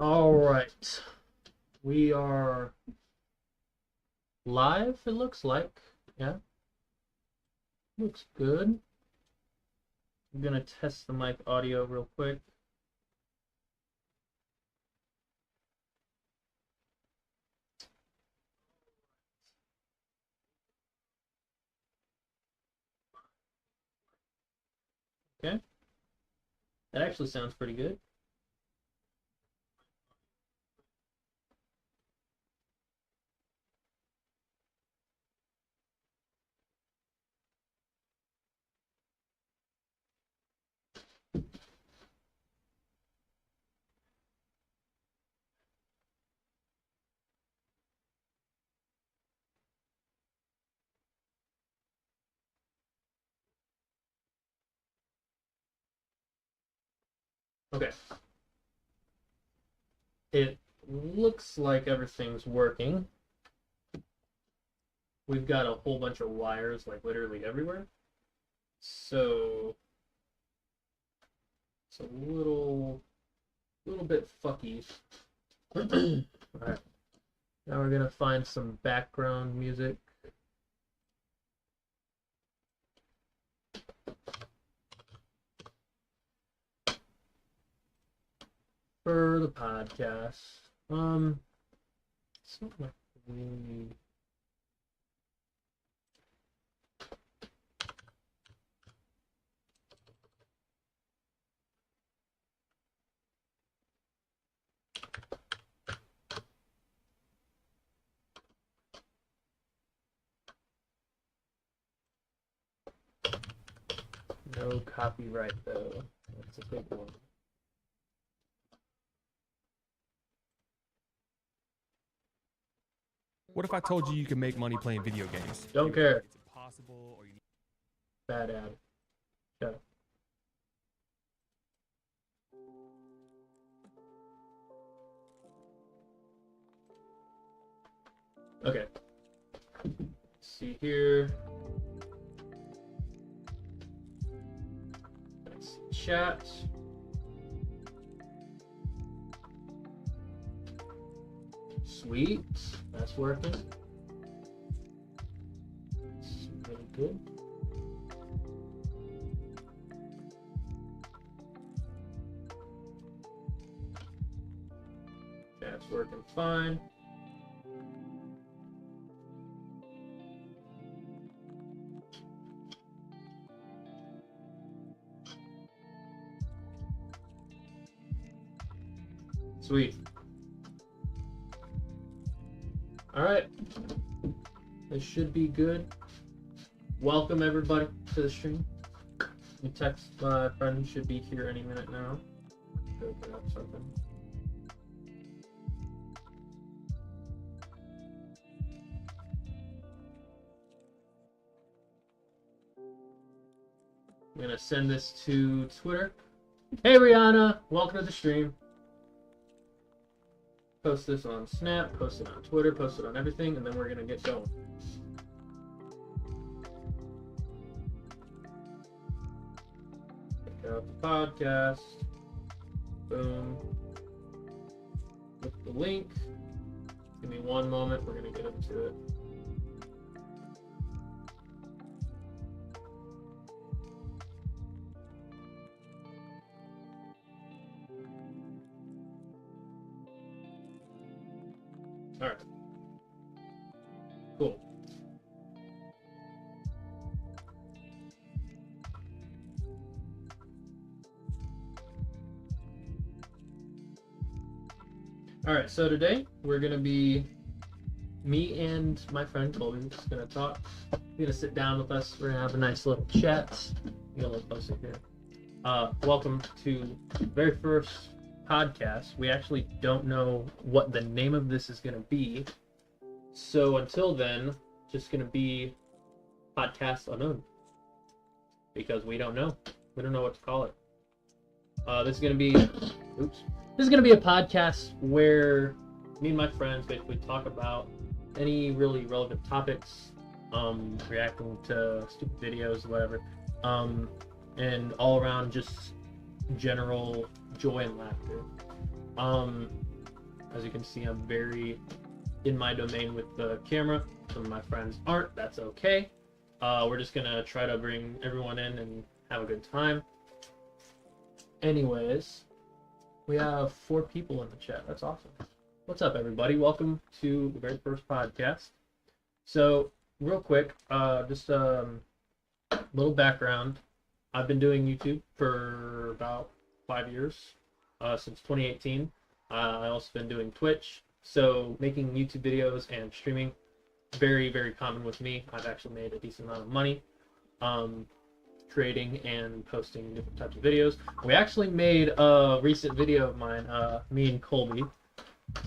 All right, we are live, it looks like. Yeah, looks good. I'm gonna test the mic audio real quick. Okay, that actually sounds pretty good. Okay, it looks like everything's working. We've got a whole bunch of wires, like literally everywhere. So it's a little bit fucky. All right, now we're gonna find some background music. For the podcast. It's not like really. No copyright though. That's a big one. What if I told you you could make money playing video games? Don't care. It's impossible, or you need... Bad ad. Shut up. Okay. Let's see here. Let's chat. Sweet. That's working. That's really good. That's working fine. Sweet. All right. This should be good. Welcome everybody to the stream. You text my friend, he should be here any minute now. Go grab something. I'm gonna send this to Twitter. Hey Rihanna, welcome to the stream. Post this on Snap, post it on Twitter, post it on everything, and then we're gonna get going. Check out the podcast. Boom. Click the link. Give me one moment, we're gonna get into it. All right. Cool. All right, so today we're gonna be me and my friend Colby just gonna talk. He's gonna sit down with us. We're gonna have a nice little chat. Get a little closer here. Welcome to the very first podcast. We actually don't know what the name of this is gonna be. So until then, just gonna be podcast unknown because we don't know. We don't know what to call it. This is gonna be, oops. This is gonna be a podcast where me and my friends basically talk about any really relevant topics, reacting to stupid videos, whatever, and all around just general joy and laughter. As you can see, I'm very in my domain with the camera. Some of my friends aren't. That's okay. We're just gonna try to bring everyone in and have a good time. Anyways, we have 4 people in the chat. That's awesome. What's up, everybody? Welcome to the very first podcast. So, real quick, just little background. I've been doing YouTube for about 5 years, since 2018. I also been doing Twitch, so making YouTube videos and streaming, very, very common with me. I've actually made a decent amount of money creating and posting different types of videos. We actually made a recent video of mine, me and Colby.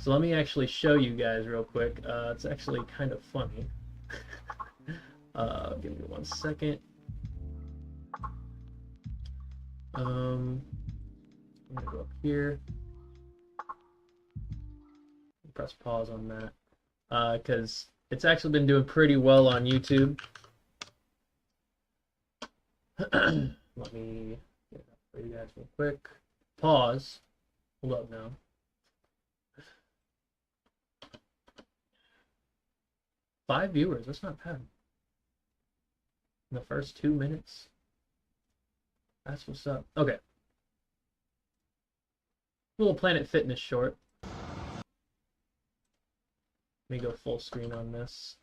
So let me actually show you guys real quick. It's actually kind of funny. Give me 1 second. I'm gonna go up here. Press pause on that because it's actually been doing pretty well on YouTube. Let me get it up for you guys real quick. Pause. Hold up now. Five viewers. That's not bad. In the first 2 minutes. That's what's up. Okay. Little Planet Fitness short. Let me go full screen on this.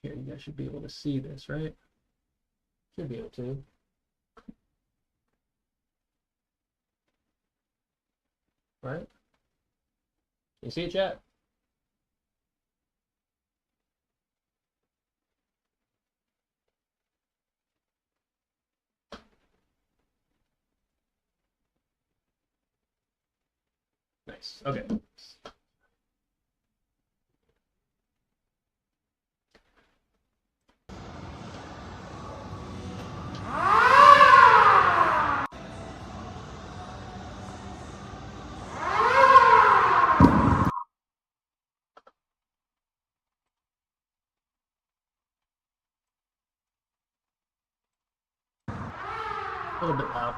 Here, you guys should be able to see this, right? Should be able to. Right? You see it, chat? Nice. Okay. A little bit loud.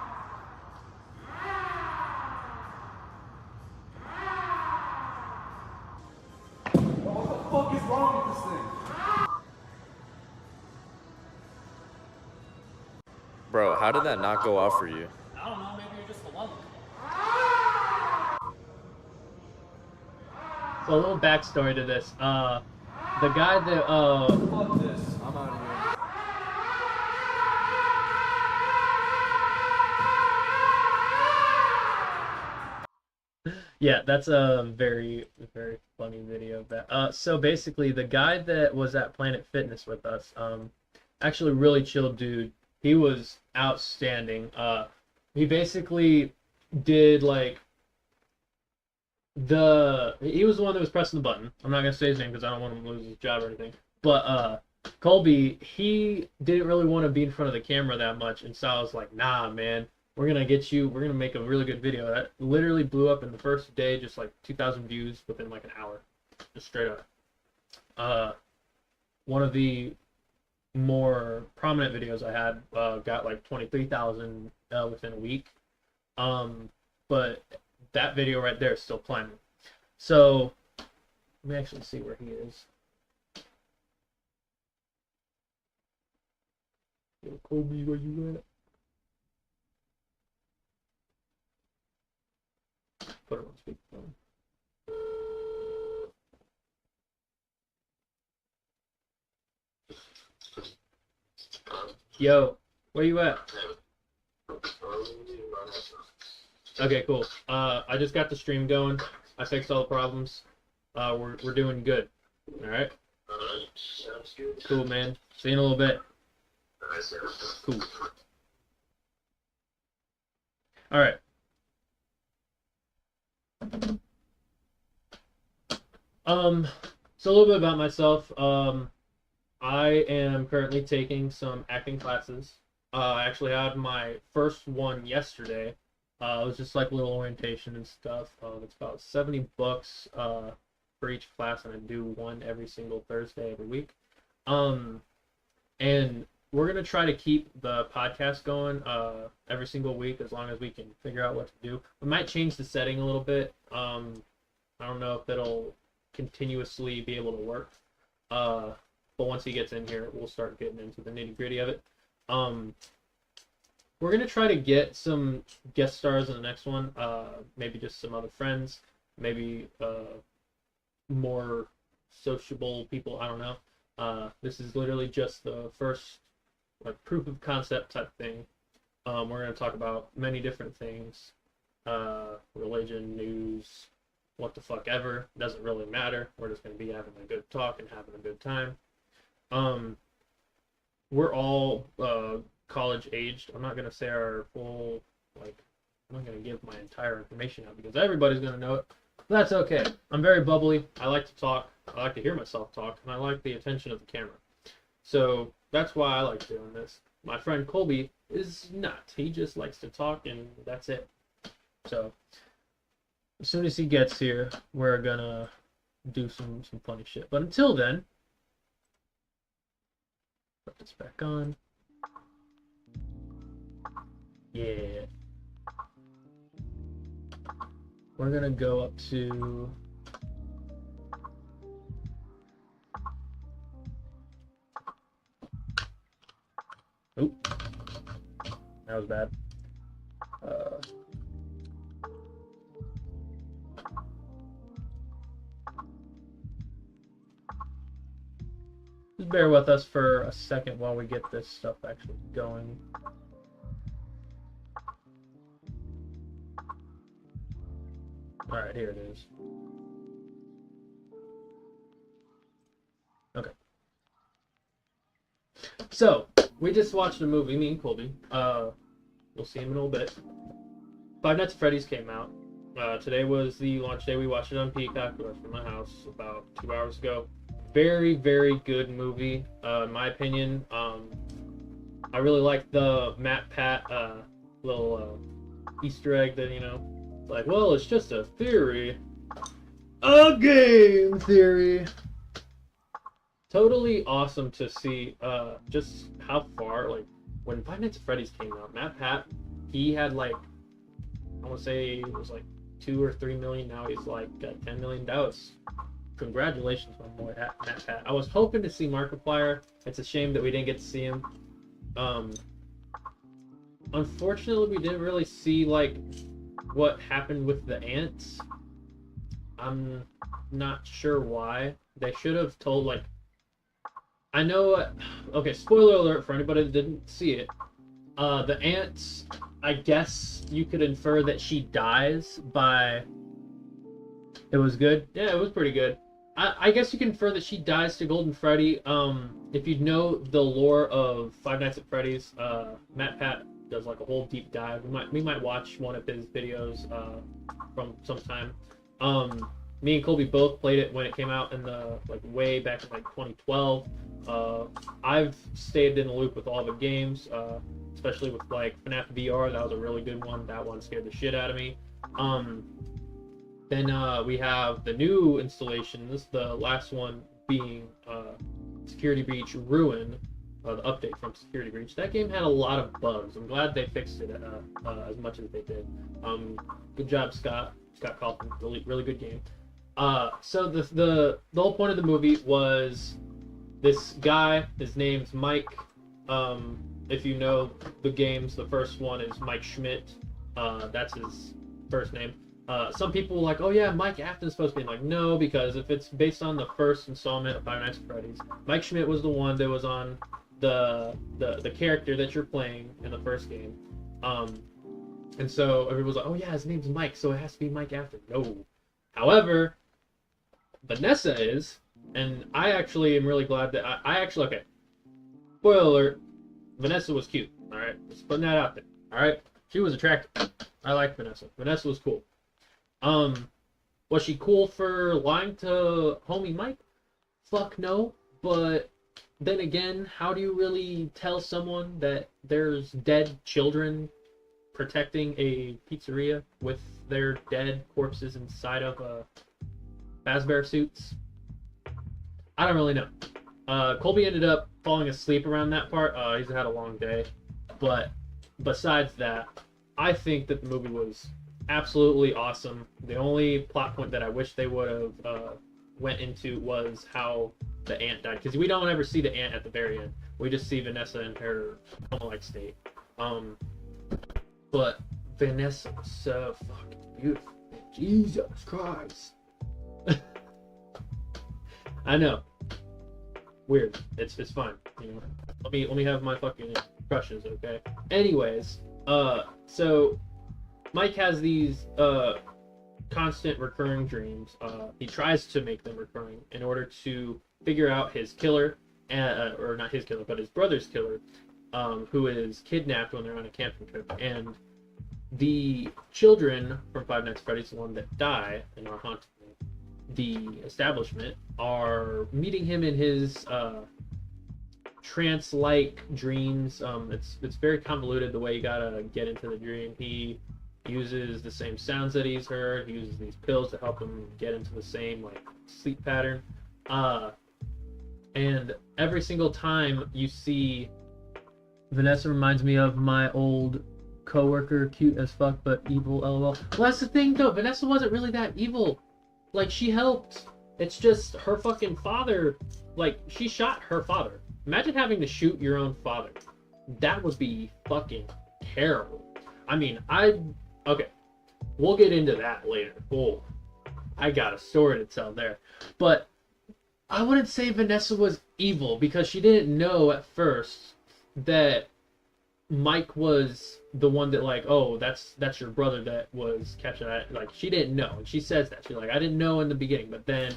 What the fuck is wrong with this thing? Bro, how did that not go off for you? I don't know, maybe you're just a lump. So a little backstory to this. The guy that Fuck this. I'm out of here. yeah, that's a very, very funny video. That so basically, the guy that was at Planet Fitness with us, actually really chill dude. He was outstanding. He basically did like he was the one that was pressing the button. I'm not gonna say his name because I don't want him to lose his job or anything. But Colby, he didn't really want to be in front of the camera that much, and so I was like, nah, man. We're gonna make a really good video. That literally blew up in the first day, just like 2,000 views within like an hour, just straight up. One of the more prominent videos I had got like 23,000 within a week. But that video right there is still climbing. So let me actually see where he is. Yo, Kobe, where you at? Put it on speakerphone. Yo, where you at? Okay, cool. I just got the stream going. I fixed all the problems. We're doing good. All right. Sounds good. Cool, man. See you in a little bit. Cool. All right. So a little bit about myself. I am currently taking some acting classes. I actually had my first one yesterday. It was just like a little orientation and stuff. It's about $70 for each class, and I do one every single Thursday every week. And we're gonna try to keep the podcast going every single week as long as we can figure out what to do. We might change the setting a little bit. I don't know if it'll continuously be able to work. But once he gets in here, we'll start getting into the nitty-gritty of it. We're gonna try to get some guest stars in the next one. Maybe just some other friends. Maybe more sociable people. I don't know. This is literally just the first like proof of concept type thing. We're gonna talk about many different things. Religion, news, what the fuck ever. Doesn't really matter. We're just gonna be having a good talk and having a good time. We're all college aged. I'm not gonna say our full I'm not gonna give my entire information out because everybody's gonna know it. But that's okay. I'm very bubbly. I like to talk. I like to hear myself talk, and I like the attention of the camera. So that's why I like doing this. My friend Colby is not. He just likes to talk, and that's it. So as soon as he gets here, we're gonna do some funny shit. But until then, put this back on. Yeah. We're gonna go up to oop. That was bad. Just bear with us for a second while we get this stuff actually going. Alright, here it is. Okay. So, we just watched a movie, me and Colby. We'll see him in a little bit. Five Nights at Freddy's came out. Today was the launch day. We watched it on Peacock. We watched it from my house about 2 hours ago. Very, very good movie, in my opinion. I really like the Matt Pat little Easter egg that, you know, like, well, it's just a theory. A game theory. Totally awesome to see just how far, like, when Five Nights at Freddy's came out, Matt Pat, he had, like, I want to say it was, like, 2 or 3 million. Now he's, like, got 10 million. That was, congratulations, my boy, Matt Pat. I was hoping to see Markiplier. It's a shame that we didn't get to see him. Unfortunately, we didn't really see, like, what happened with the ants. I'm not sure why. They should have told, like, I know, okay, spoiler alert for anybody that didn't see it. The ants, I guess you could infer that she dies by... It was good? Yeah, it was pretty good. I guess you can infer that she dies to Golden Freddy. If you know the lore of Five Nights at Freddy's, Matt Pat does like a whole deep dive. We might watch one of his videos from sometime. Me and Colby both played it when it came out in the way back in 2012. I've stayed in the loop with all the games, especially with FNAF VR. That was a really good one. That one scared the shit out of me. Then we have the new installations. The last one being Security Breach Ruin. The update from Security Breach. That game had a lot of bugs. I'm glad they fixed it as much as they did. Good job, Scott Kaufman. Really good game. So the whole point of the movie was this guy. His name's Mike. If you know the games, the first one is Mike Schmidt. That's his first name. Some people were like, oh yeah, Mike Afton's supposed to be. I'm like, no, because if it's based on the first installment of Five Nights at Freddy's, Mike Schmidt was the one that was on the character that you're playing in the first game. And so everyone was like, oh yeah, his name's Mike, so it has to be Mike Afton. No. However, Vanessa is, and I actually am really glad that I actually, okay, spoiler alert, Vanessa was cute, alright? Just putting that out there, alright? She was attractive. I like Vanessa. Vanessa was cool. Was she cool for lying to homie Mike? Fuck no, but then again, how do you really tell someone that there's dead children protecting a pizzeria with their dead corpses inside of Fazbear suits? I don't really know. Colby ended up falling asleep around that part. He's had a long day, but besides that, I think that the movie was absolutely awesome. The only plot point that I wish they would have went into was how the aunt died, because we don't ever see the aunt at the very end. We just see Vanessa in her coma-like state. But Vanessa was so fucking beautiful. Jesus Christ. I know. Weird. It's fine. You know. Let me have my fucking crushes, okay? Anyways, so Mike has these constant recurring dreams. He tries to make them recurring in order to figure out his killer, or not his killer, but his brother's killer, who is kidnapped when they're on a camping trip. And the children from Five Nights at Freddy's, the one that die and are haunting the establishment, are meeting him in his trance-like dreams. It's very convoluted the way you gotta get into the dream. He uses the same sounds that he's heard. He uses these pills to help him get into the same like sleep pattern. And every single time you see Vanessa, reminds me of my old coworker, cute as fuck but evil, lol. Well, that's the thing though, Vanessa wasn't really that evil. Like, she helped. It's just her fucking father, like, she shot her father. Imagine having to shoot your own father. That would be fucking terrible. I mean, okay, we'll get into that later. Oh, I got a story to tell there. But I wouldn't say Vanessa was evil, because she didn't know at first that Mike was the one that, like, oh, that's your brother that was catching that. Like, she didn't know, and she says that she's like, I didn't know in the beginning, but then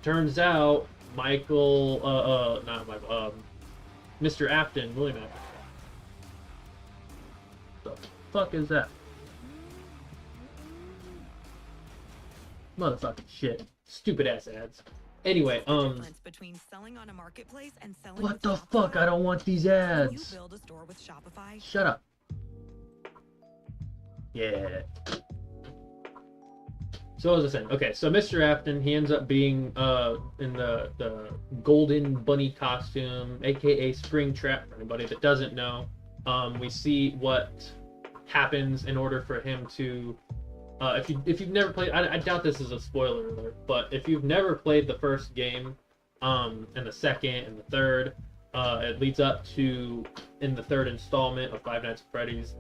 turns out Mr. Afton, William Afton. The fuck is that? Motherfucking shit. Stupid ass ads. Anyway, between selling on a marketplace and selling what the fuck? I don't want these ads. You build a store with Shopify. Shut up. Yeah. So what was I saying? Okay, so Mr. Afton, he ends up being in the golden bunny costume, aka Springtrap, for anybody that doesn't know. We see what happens in order for him to if you've never played, I doubt this is a spoiler alert, but if you've never played the first game, and the second and the third, it leads up to, in the third installment of Five Nights at Freddy's,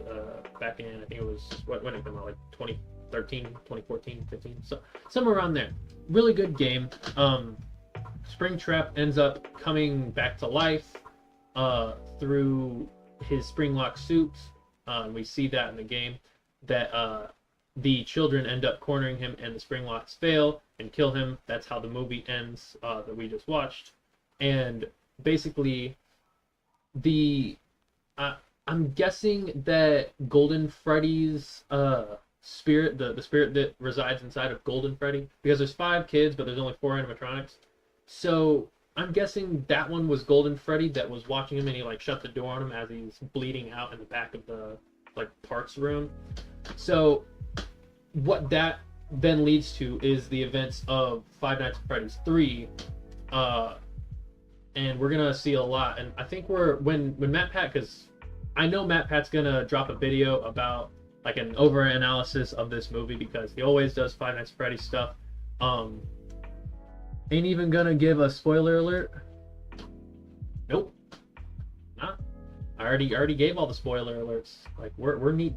back in, I think it was, when it came out, like 2013, 2014, 15, so somewhere around there. Really good game. Springtrap ends up coming back to life through his spring-lock suit. We see that in the game, that the children end up cornering him and the spring locks fail and kill him. That's how the movie ends, that we just watched. And basically, I'm guessing that Golden Freddy's spirit, the spirit that resides inside of Golden Freddy, because there's 5 kids, but there's only 4 animatronics. So I'm guessing that one was Golden Freddy that was watching him, and he like shut the door on him as he's bleeding out in the back of the like parts room. So what that then leads to is the events of Five Nights at Freddy's 3, and we're gonna see a lot. And I think when Matt Pat, because I know Matt Pat's gonna drop a video about like an over analysis of this movie, because he always does Five Nights at Freddy's stuff. Ain't even gonna give a spoiler alert. Nope, not. I already gave all the spoiler alerts. Like we're knee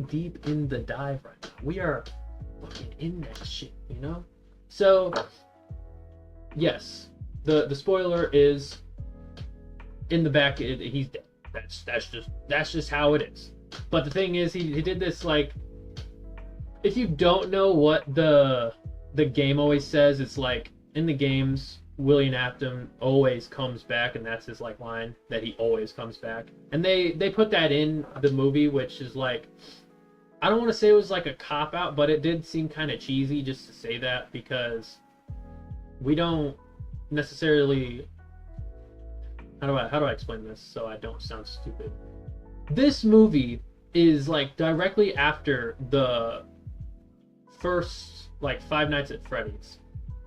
deep in the dive right now. We are fucking in that shit, you know. So yes, the spoiler is in the back. He's dead. That's just how it is. But the thing is, he did this, like, if you don't know what the game always says, it's like in the games, William Afton always comes back, and that's his like line, that he always comes back. And they put that in the movie, which is like, I don't want to say it was like a cop out, but it did seem kind of cheesy just to say that, because we don't necessarily, how do I explain this so I don't sound stupid? This movie is like directly after the first like Five Nights at Freddy's.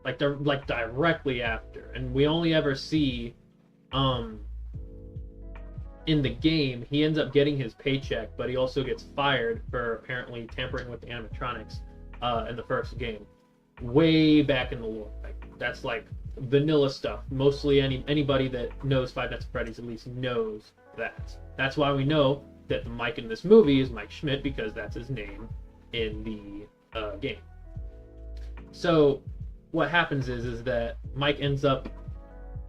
like they're like directly after, and we only ever see in the game he ends up getting his paycheck, but he also gets fired for apparently tampering with the animatronics in the first game, way back in the lore. Like that's like vanilla stuff. Mostly anybody that knows Five Nights at Freddy's at least knows that. That's why we know that the Mike in this movie is Mike Schmidt, because that's his name in the game. So what happens is that Mike ends up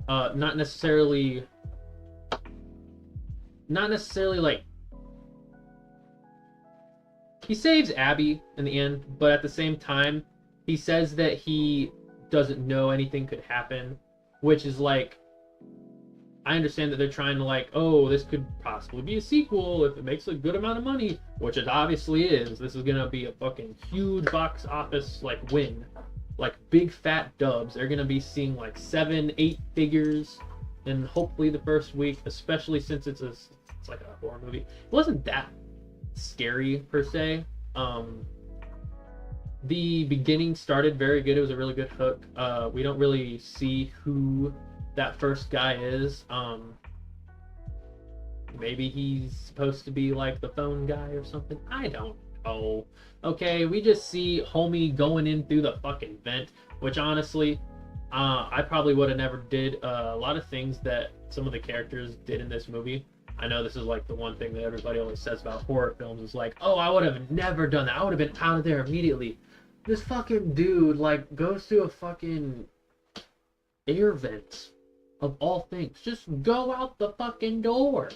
not necessarily like, he saves Abby in the end, but at the same time he says that he doesn't know anything could happen, which is like, I understand that they're trying to like, oh, this could possibly be a sequel if it makes a good amount of money, which it obviously is. This is gonna be a fucking huge box office like win, like big fat dubs. They're gonna be seeing like 7-8 figures in hopefully the first week, especially since it's like a horror movie. It wasn't that scary per se. The beginning started very good. It was a really good hook. We don't really see who that first guy is. Maybe he's supposed to be like the phone guy or something. I don't know. Okay, we just see homie going in through the fucking vent, which honestly, I probably would have never did a lot of things that some of the characters did in this movie. I know this is like the one thing that everybody always says about horror films is like, oh, I would have never done that. I would have been out of there immediately. This fucking dude like goes through a fucking air vent of all things. Just go out the fucking door.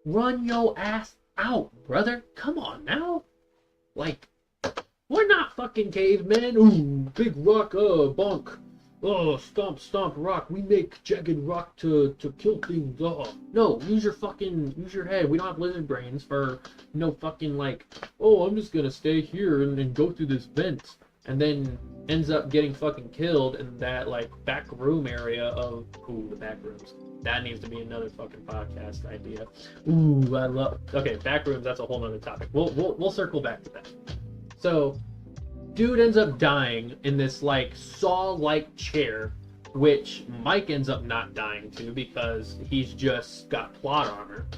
Run your ass out, brother. Come on now. Like, we're not fucking cavemen. Ooh, big rock, bonk. Oh, stomp, stomp, rock. We make jagged rock to kill things. Oh, no, use your head. We don't have lizard brains for no fucking like, oh, I'm just gonna stay here and go through this vent. And then ends up getting fucking killed in that like back room area of, ooh, the back rooms. That needs to be another fucking podcast idea. Ooh, I love, okay, back rooms, that's a whole nother topic. We'll circle back to that. So, dude ends up dying in this like saw-like chair, which Mike ends up not dying to because he's just got plot armor.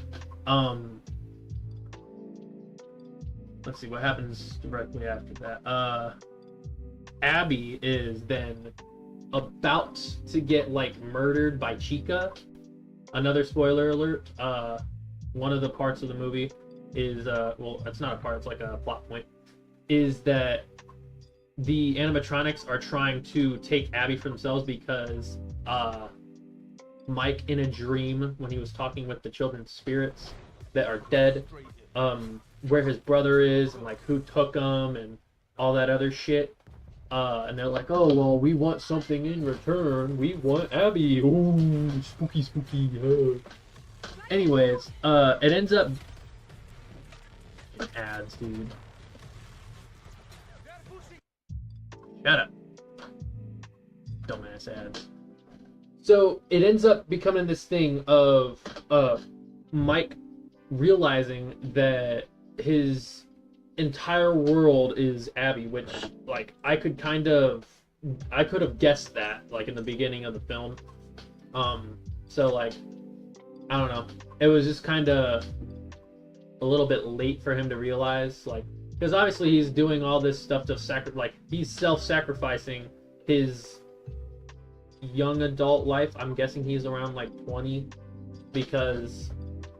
Let's see what happens directly after that. Abby is then about to get like murdered by Chica. Another spoiler alert. One of the parts of the movie is well, it's not a part, it's like a plot point, is that the animatronics are trying to take Abby for themselves because Mike in a dream when he was talking with the children's spirits that are dead, where his brother is and like who took him and all that other shit. And they're like, oh, well, we want something in return. We want Abby. Ooh, spooky, spooky. Anyways, it ends up... Ads, dude. Shut up. Dumbass ads. So, it ends up becoming this thing of Mike realizing that his entire world is Abby, which like I could have guessed that like in the beginning of the film. So like I don't know, it was just kind of a little bit late for him to realize, like, because obviously he's doing all this stuff to like he's self-sacrificing his young adult life. I'm guessing he's around like 20, because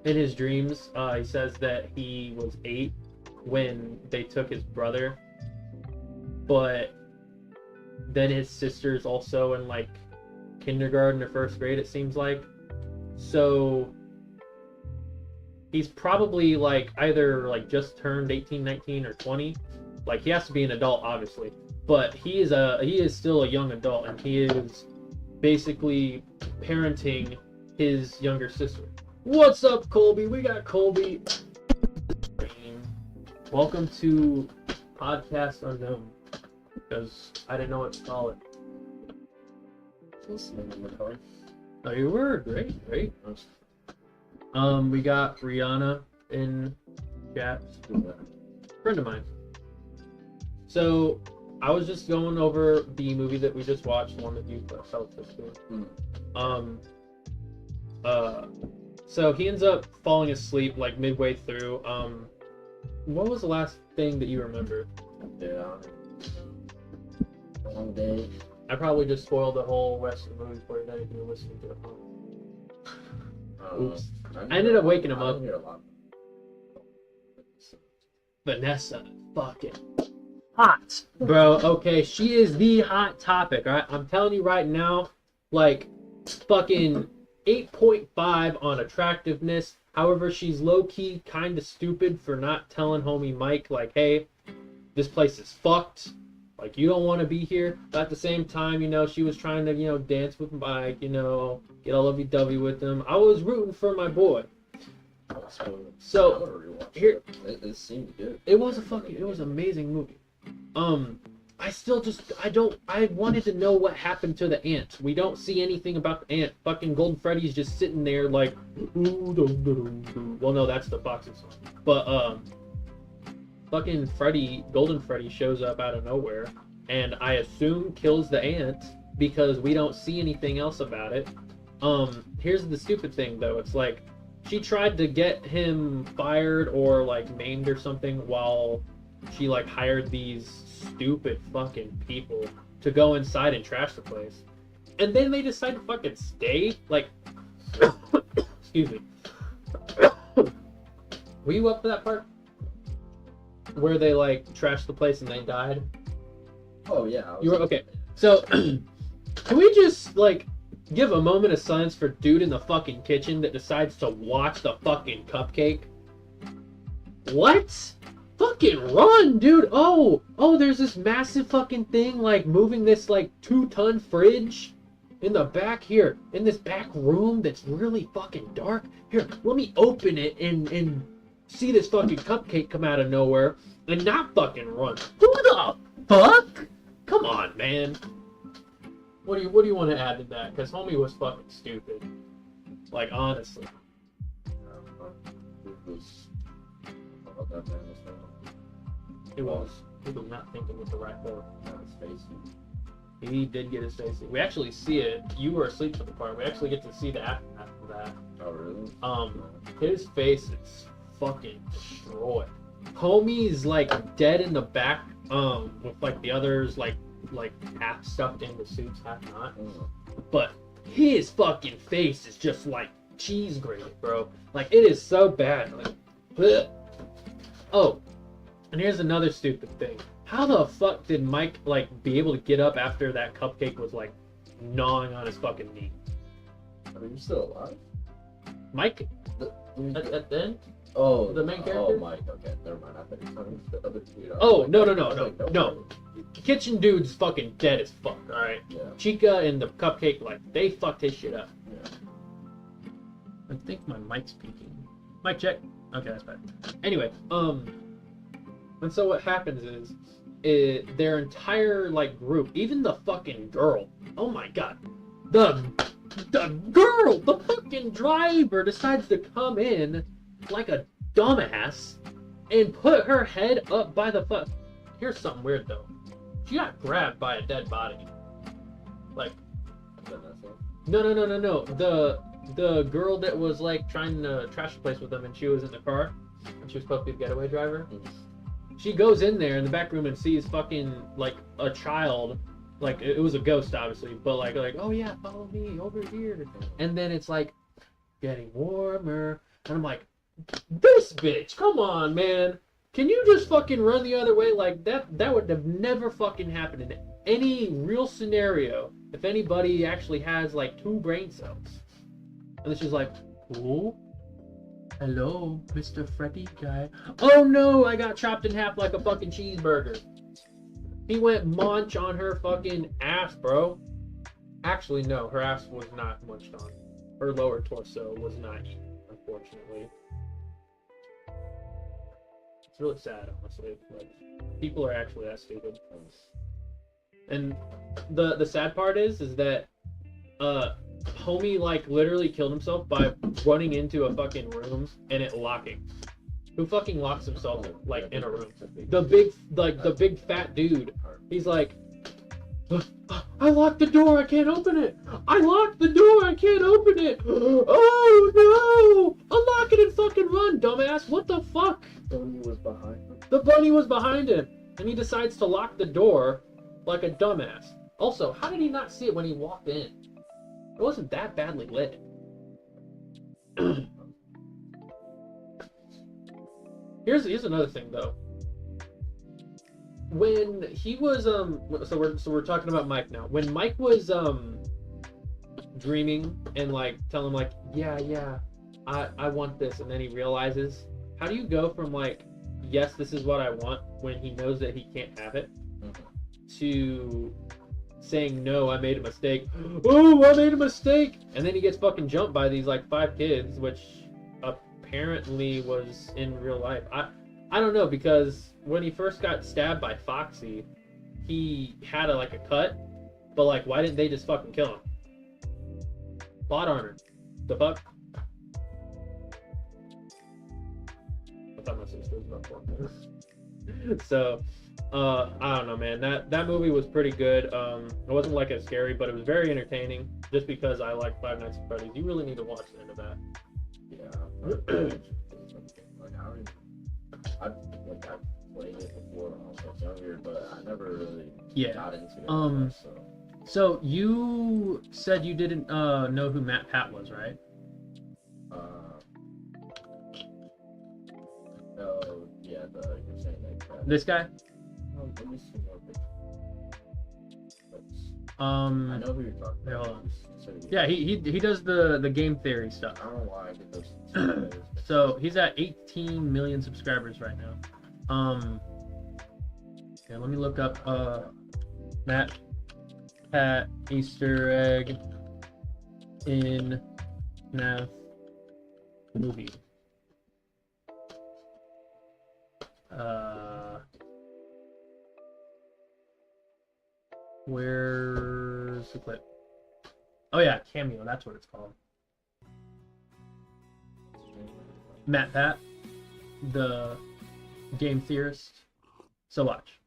in his dreams he says that he was 8 when they took his brother, but then his sister's also in like kindergarten or first grade, it seems like. So he's probably like either like just turned 18, 19 or 20. Like he has to be an adult obviously, but he is still a young adult, and he is basically parenting his younger sister. What's up, Colby? We got Colby. Welcome to Podcast Unknown, because I didn't know what to call it. Oh, you were? Great. We got Rihanna in chat, friend of mine. So, I was just going over the movie that we just watched, the one that you fell asleep to. So he ends up falling asleep like midway through. What was the last thing that you remember? Yeah. Long day. I probably just spoiled the whole rest of the movie for you then if you were listening to it. Oops. I ended up waking him up. Vanessa, fucking hot, bro. Okay, she is the hot topic. All right, I'm telling you right now, like, fucking 8.5 on attractiveness. However, she's low-key kind of stupid for not telling homie Mike, like, hey, this place is fucked. Like, you don't want to be here. But at the same time, you know, she was trying to, you know, dance with Mike, you know, get all lovey-dovey with him. I was rooting for my boy. So, here, it seemed good. it was an amazing movie. I wanted to know what happened to the aunt. We don't see anything about the aunt. Fucking Golden Freddy's just sitting there like, well, no, that's the boxing song. But, fucking Golden Freddy shows up out of nowhere, and I assume kills the aunt because we don't see anything else about it. Here's the stupid thing, though. It's like, she tried to get him fired or, like, maimed or something while she, like, hired these stupid fucking people to go inside and trash the place. And then they decide to fucking stay? Like, excuse me. Were you up for that part? Where they, like, trashed the place and they died? Oh, yeah. You were, okay. So, can we just, like, give a moment of silence for dude in the fucking kitchen that decides to watch the fucking cupcake? What? Fucking run, dude! Oh, there's this massive fucking thing, like, moving this, like, 2-ton fridge in the back here, in this back room that's really fucking dark. Here, let me open it and see this fucking cupcake come out of nowhere and not fucking run. Who the fuck? Come on, man. What do you want to add to that? Because homie was fucking stupid. Like, honestly. It was. He was not thinking with the right vote. He did get his face. We actually see it. You were asleep for the part. We actually get to see the aftermath of that. Oh, really? His face is fucking destroyed. Homie's like dead in the back, with like the others like half stuffed into suits, half not. But his fucking face is just like cheese grated, bro. Like, it is so bad. Like, bleh. Oh, and here's another stupid thing. How the fuck did Mike like be able to get up after that cupcake was like gnawing on his fucking knee? Are you still alive? Mike? At the end? Oh, the main character? Oh, Mike. Okay, never mind. I thought you were talking about the other dude. Oh, no. Kitchen dude's fucking dead as fuck, alright? Yeah. Chica and the cupcake, like, they fucked his shit up. Yeah. I think my mic's peaking. Mic check. Okay, that's better. Anyway, and so what happens is, their entire, like, group, even the fucking girl, oh my god, the girl, the fucking driver decides to come in like a dumbass and put her head up by the fuck. Here's something weird though. She got grabbed by a dead body. Like, no. The girl that was like trying to trash the place with them, and she was in the car, and she was supposed to be the getaway driver. She goes in there in the back room and sees fucking like a child. Like, it was a ghost, obviously, but like, oh yeah, follow me over here. And then it's like getting warmer, and I'm like, this bitch, come on, man. Can you just fucking run the other way? Like, that would have never fucking happened in any real scenario if anybody actually has like 2 brain cells. And then she's like, oh, hello, Mr. Freddy guy. Oh no, I got chopped in half like a fucking cheeseburger. He went munch on her fucking ass, bro. Actually, no, her ass was not munched on. Her lower torso was not eaten, unfortunately. It's really sad, honestly. Like, people are actually that stupid. And the sad part is that homie like literally killed himself by running into a fucking room and it locking. who fucking locks himself like in a room. The big fat dude. He's like, I locked the door, I can't open it. I locked the door, I can't open it. Oh no! Unlock it and fucking run, dumbass. What the fuck? The bunny was behind him. The bunny was behind him, and he decides to lock the door like a dumbass. Also, how did he not see it when he walked in? It wasn't that badly lit. Here's another thing though. When he was so we're talking about Mike now. When Mike was dreaming and like telling him like, yeah, I want this, and then he realizes, how do you go from like, yes, this is what I want, when he knows that he can't have it, to saying, no, I made a mistake. Oh, I made a mistake. And then he gets fucking jumped by these like 5 kids, which apparently was in real life. I don't know, because when he first got stabbed by Foxy, he had a cut, but like, why didn't they just fucking kill him? Plot armor. The fuck? I thought my sister was about 4 minutes. So, I don't know, man. That movie was pretty good. It wasn't like as scary, but it was very entertaining. Just because I like Five Nights at Freddy's, you really need to watch the end of that. Yeah. I played it before when I was younger, but I never really got into it. So you said you didn't know who Matt Pat was, right? No, yeah, you're saying that. This guy? Let me see more pictures. I know who you're talking about. Hold on. Yeah, he does the game theory stuff. I don't know why I get those. So he's at 18 million subscribers right now. Yeah, let me look up Matt Pat Easter egg in FNAF movie. Where's the clip? Oh yeah, cameo, that's what it's called. Matt Pat, the game theorist. So watch.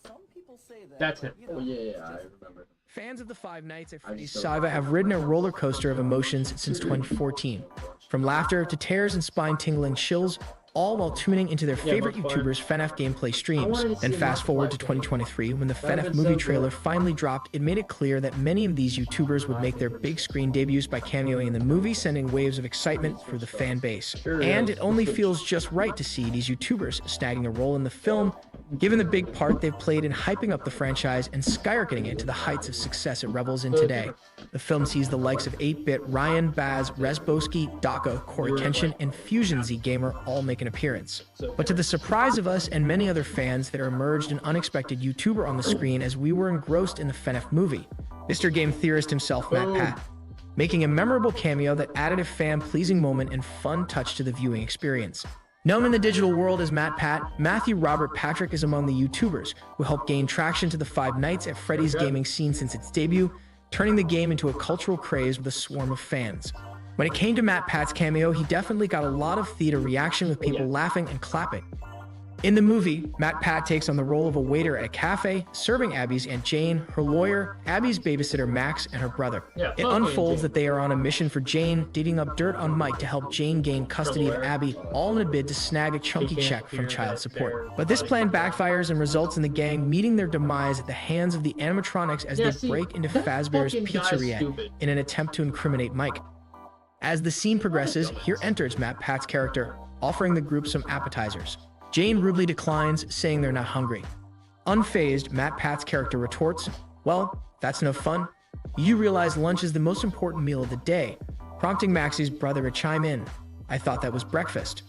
Some people say that, that's him. Oh yeah, I remember. Fans of the Five Nights at Freddy's saga have ridden a roller coaster of emotions since 2014. From laughter to tears and spine-tingling chills, all while tuning into their favorite YouTubers' FNAF gameplay streams. And fast forward to 2023, when the FNAF movie trailer finally dropped, it made it clear that many of these YouTubers would make their big screen debuts by cameoing in the movie, sending waves of excitement through the fan base. And it only feels just right to see these YouTubers snagging a role in the film, given the big part they've played in hyping up the franchise and skyrocketing it to the heights of success it revels in today. The film sees the likes of 8-Bit, Ryan, Baz, Resboski, Daka, Corey Kenshin, and Fusion Z Gamer all make an appearance. But to the surprise of us and many other fans, there emerged an unexpected YouTuber on the screen as we were engrossed in the FNAF movie. Mr. Game Theorist himself, Matt Pat, making a memorable cameo that added a fan-pleasing moment and fun touch to the viewing experience. Known in the digital world as Matt Pat, Matthew Robert Patrick is among the YouTubers who helped gain traction to the Five Nights at Freddy's gaming scene since its debut, turning the game into a cultural craze with a swarm of fans. When it came to Matt Pat's cameo, he definitely got a lot of theater reaction with people laughing and clapping. In the movie, Matt Pat takes on the role of a waiter at a cafe, serving Abby's Aunt Jane, her lawyer, Abby's babysitter Max, and her brother. It unfolds that they are on a mission for Jane, digging up dirt on Mike to help Jane gain custody of Abby, all in a bid to snag a chunky check from child support. But this plan backfires and results in the gang meeting their demise at the hands of the animatronics as they break into Fazbear's pizzeria in an attempt to incriminate Mike. As the scene progresses, here enters Matt Pat's character, offering the group some appetizers. Jane rudely declines, saying they're not hungry. Unfazed, Matt Pat's character retorts, "Well, that's no fun. You realize lunch is the most important meal of the day," prompting Maxie's brother to chime in. "I thought that was breakfast."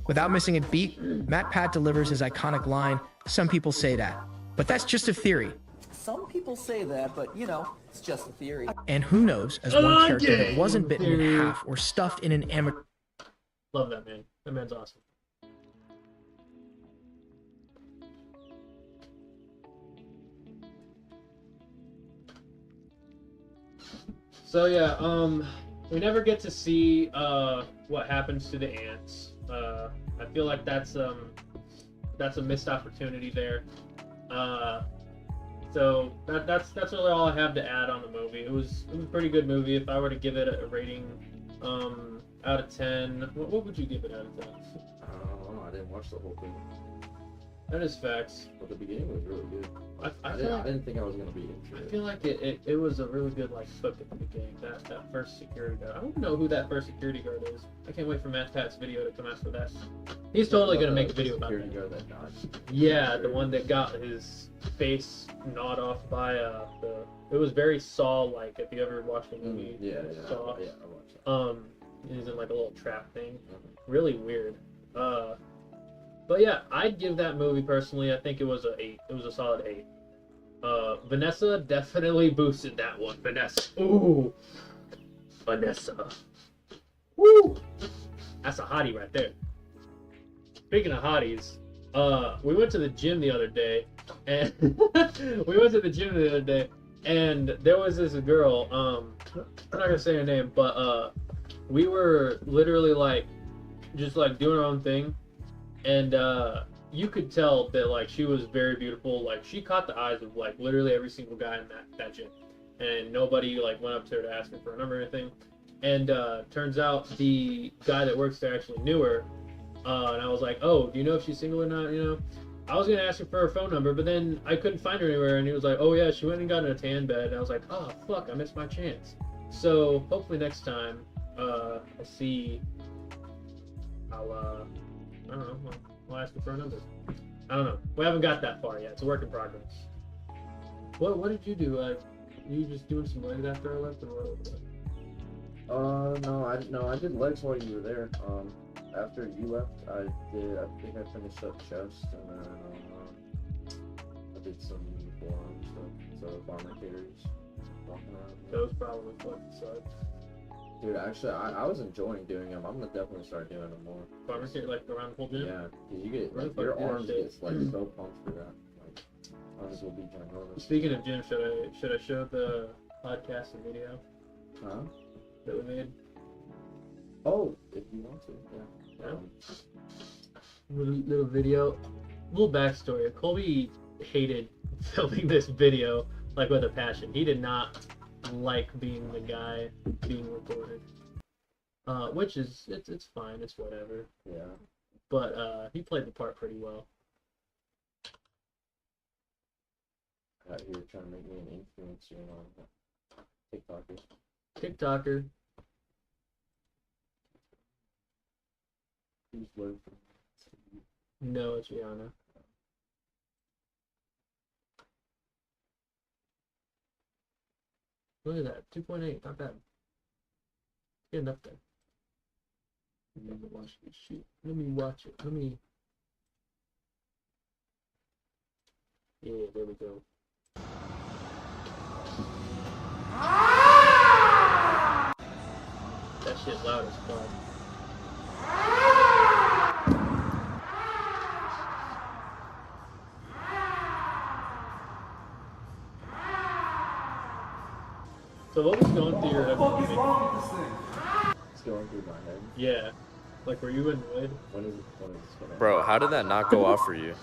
Without missing a beat, Matt Pat delivers his iconic line, "Some people say that, but that's just a theory." Some people say that, but you know, it's just a theory. And who knows, as one character that wasn't bitten in half or stuffed in an amateur. Love that man. That man's awesome. So yeah, we never get to see what happens to the ants at feel like that's a missed opportunity there. So that's really all I have to add on the movie. It was a pretty good movie. If I were to give it a rating out of 10, what would you give it out of 10? I don't know. I didn't watch the whole thing. That is facts. But the beginning was really good. I didn't think I was gonna be into I it. feel like it was a really good like hook at the beginning. That first security guard. I don't know who that first security guard is. I can't wait for Matt Pat's video to come out for that. He's totally gonna make a video about that. Guard that died. Yeah, the one that got his face gnawed off by It was very Saw-like. If you ever watched the movie, Saw. Yeah, I watched that. He's in like a little trap thing. Really weird. But yeah, I'd give that movie personally. I think it was a 8. It was a solid 8. Vanessa definitely boosted that one. Vanessa. Ooh. Vanessa. Woo. That's a hottie right there. Speaking of hotties, we went to the gym the other day, and there was this girl. I'm not gonna say her name, but we were literally like, just like doing our own thing, and you could tell that like she was very beautiful. Like she caught the eyes of like literally every single guy in that gym, and nobody like went up to her to ask her for a number or anything. And turns out the guy that works there actually knew her. And I was like, oh, do you know if she's single or not? You know, I was gonna ask her for her phone number, but then I couldn't find her anywhere. And he was like, oh yeah, she went and got in a tan bed. And I was like, oh fuck, I missed my chance. So hopefully next time I see, I don't know, I'll ask her for her number. I don't know. We haven't got that far yet. It's a work in progress. What did you do? You just doing some legs after I left, or what? No, I did legs while you were there. After you left, I think I finished up chest, and then I did some forearm stuff. So farmer carries, walking around. Those probably fucking suck. Dude, actually, I was enjoying doing them. I'm gonna definitely start doing them more. Farmer carry like around the whole gym? Yeah, because you get like Really your fucking arms shit. gets like so pumped for that. Like arms will be ginormous. Speaking of gym, should I show the podcast and video Huh? that we made? Oh, if you want to, yeah. Little video, little backstory. Colby hated filming this video like with a passion. He did not like being the guy being recorded, which is it's fine, it's whatever. Yeah. But he played the part pretty well. Out here trying to make me an influencer on TikToker. Who's low? No, it's Rihanna. Look at that, 2.8, not bad. Getting up there. Let me watch this shit. Let me watch it. Yeah, there we go. That shit loud as fuck. So what was going through your head? What the fuck is wrong with this thing? It's going through my head. Yeah. Like, were you annoyed? When is this gonna Bro, how did that not go off for you?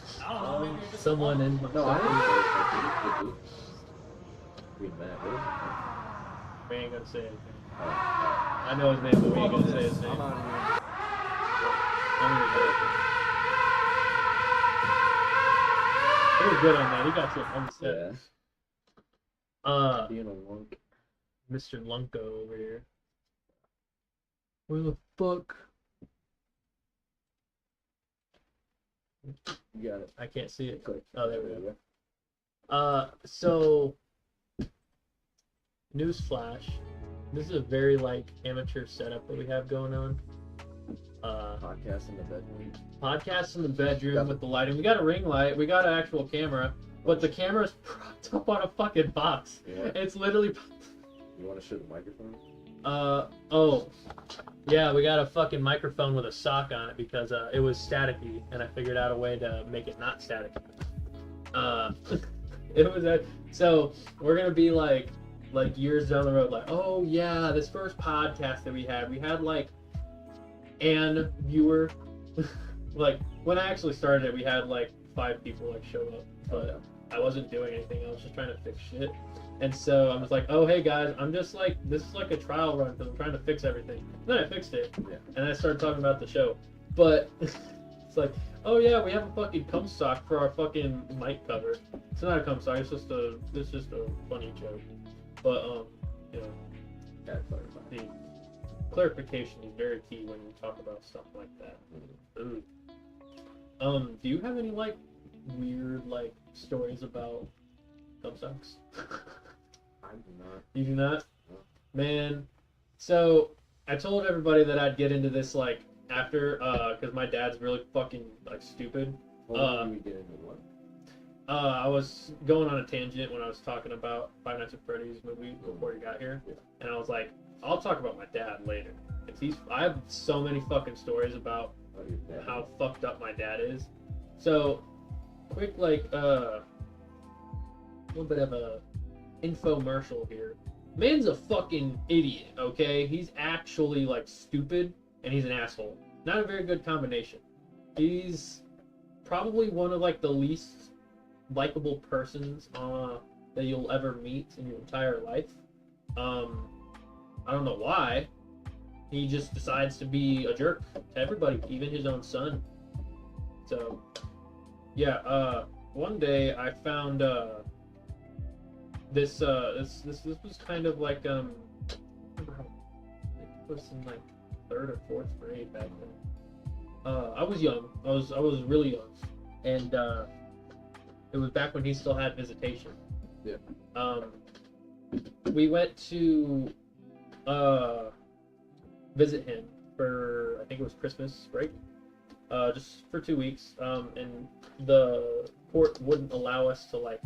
Someone in. No, I didn't. We met. We ain't gonna say anything. Oh, I know his name, but we ain't gonna say his name. I'm out of here. It was good on that. He got you on the set. Yeah. Being a lunk. Mr. Lunko over here. Where the fuck? You got it. I can't see it. Click. Oh, there we go. So newsflash. This is a very like amateur setup that we have going on. Podcast in the bedroom. Podcast in the bedroom with the lighting. We got a ring light. We got an actual camera, but the camera's propped up on a fucking box. Yeah. It's literally. You want to show the microphone? Oh. Yeah, we got a fucking microphone with a sock on it because it was staticky, and I figured out a way to make it not static. It was so we're gonna be like years down the road, like, oh yeah, this first podcast that we had like an viewer, like when I actually started it, we had like 5 people like show up, but I wasn't doing anything. I was just trying to fix shit. And so I was like, oh hey guys, I'm just like, this is like a trial run because I'm trying to fix everything. And then I fixed it, and I started talking about the show. But it's like, oh yeah, we have a fucking cum sock for our fucking mic cover. It's not a cum sock. It's just a funny joke. But you know, the clarification is very key when you talk about stuff like that. Ooh. Do you have any like weird like stories about cum socks? I do not. You do not? No. Man, so I told everybody that I'd get into this like after, because my dad's really fucking like stupid. What did we get into what? I was going on a tangent when I was talking about Five Nights at Freddy's movie before he got here, and I was like, I'll talk about my dad later. I have so many fucking stories about how fucked up my dad is. So, quick like little bit of a infomercial here. Man's a fucking idiot, okay? He's actually like stupid and he's an asshole. Not a very good combination. He's probably one of like the least likable persons that you'll ever meet in your entire life. I don't know why. He just decides to be a jerk to everybody, even his own son. So, yeah, one day I found this was kind of like it was in like 3rd or 4th grade back then. I was young. I was really young, and it was back when he still had visitation. Yeah. We went to visit him for, I think it was Christmas break, just for 2 weeks, and the court wouldn't allow us to like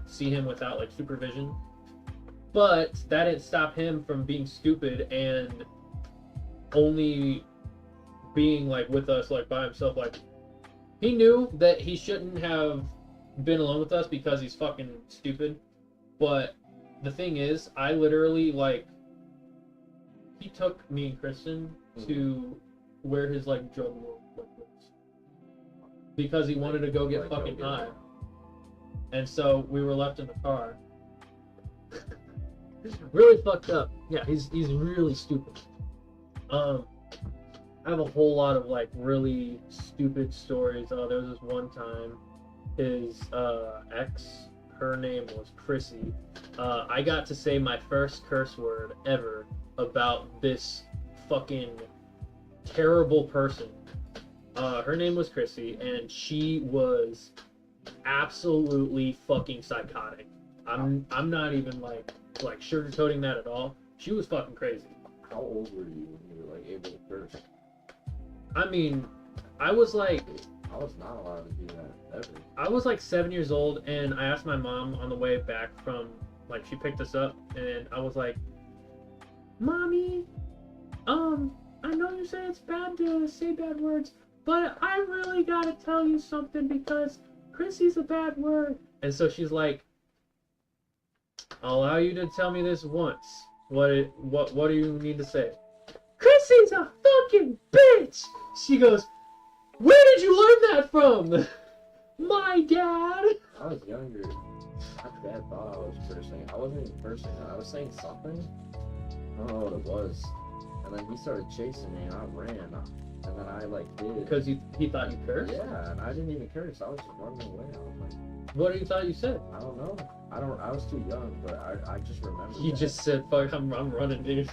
see him without like supervision, but that didn't stop him from being stupid and only being like with us like by himself. Like, he knew that he shouldn't have been alone with us because he's fucking stupid, but the thing is, I literally like, he took me and Kristen to where his like drug world was because he wanted to go get fucking high. And so we were left in the car. Really fucked up. Yeah, he's really stupid. I have a whole lot of like really stupid stories. There was this one time, his ex, her name was Chrissy. I got to say my first curse word ever about this fucking terrible person. Her name was Chrissy, and she was absolutely fucking psychotic. I'm not even like sugarcoating that at all. She was fucking crazy. How old were you when you were like able to curse? I mean, I was like, I was not allowed to do that ever. I was like 7 years old, and I asked my mom on the way back from, like, she picked us up, and I was like, Mommy, I know you say it's bad to say bad words, but I really gotta tell you something because Chrissy's a bad word. And so she's like, I'll allow you to tell me this once. What do you need to say? Chrissy's a fucking bitch! She goes, where did you learn that from? My dad! I was younger. My dad thought I was cursing. I wasn't even cursing. I was saying something. I don't know what it was. And then he started chasing me and I ran. And then I like did. Because he thought you cursed? Yeah, and I didn't even curse. I was just running away. I was like, what do you thought you said? I don't know. I was too young, but I just remember. You just said, fuck, I'm running, dude.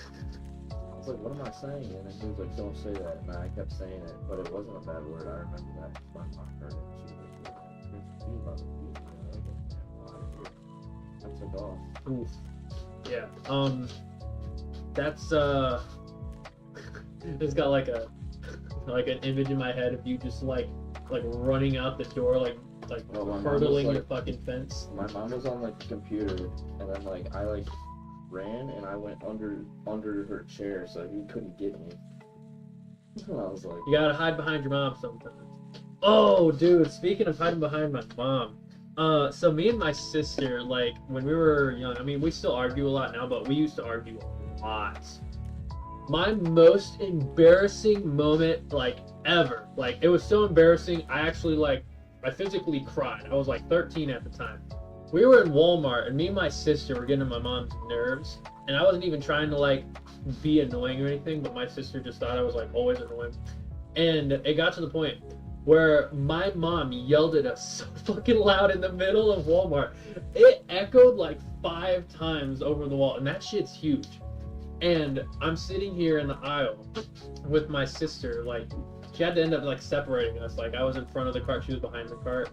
I was like, what am I saying? And then he was like, don't say that. And I kept saying it, but it wasn't a bad word. I remember that. My mom heard it. She was like, you about to beat me. I took off. Oof. Yeah. That's it's got like an image in my head of you just like running out the door, like hurdling your fucking fence. My mom was on like the computer, and then like I like ran and I went under her chair so he couldn't get me. And I was like, you gotta hide behind your mom sometimes. Oh, dude, speaking of hiding behind my mom, so me and my sister, like when we were young, I mean we still argue a lot now, but we used to argue a lot. my most embarrassing moment like ever. Like it was so embarrassing. I actually like I physically cried. I was like 13 at the time. We were in Walmart and me and my sister were getting on my mom's nerves, and I wasn't even trying to like be annoying or anything, but my sister just thought I was like always annoying. And it got to the point where my mom yelled at us so fucking loud in the middle of Walmart. It echoed like 5 times over the wall, and that shit's huge. And I'm sitting here in the aisle with my sister, like, she had to end up, like, separating us. Like, I was in front of the cart, she was behind the cart.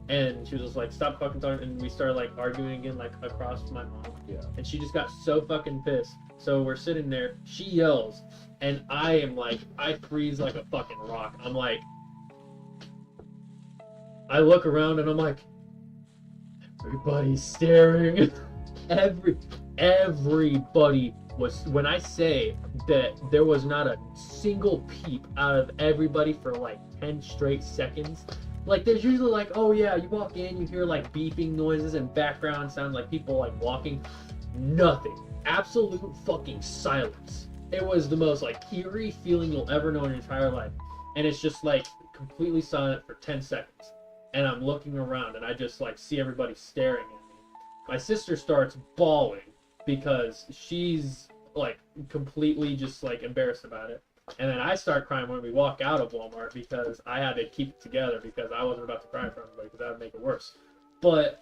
And she was just like, stop fucking talking. And we started, like, arguing again, like, across my mom. Yeah. And she just got so fucking pissed. So we're sitting there, she yells, and I am like, I freeze like a fucking rock. I'm like, I look around and I'm like, everybody's staring. Everybody was, when I say that there was not a single peep out of everybody for like 10 straight seconds. Like there's usually like, oh yeah, you walk in, you hear like beeping noises and background sounds like people like walking. Nothing. Absolute fucking silence. It was the most like eerie feeling you'll ever know in your entire life. And it's just like completely silent for 10 seconds. And I'm looking around and I just like see everybody staring at me. My sister starts bawling because she's like completely just like embarrassed about it. And then I start crying when we walk out of Walmart because I had to keep it together because I wasn't about to cry in front of everybody because that would make it worse. But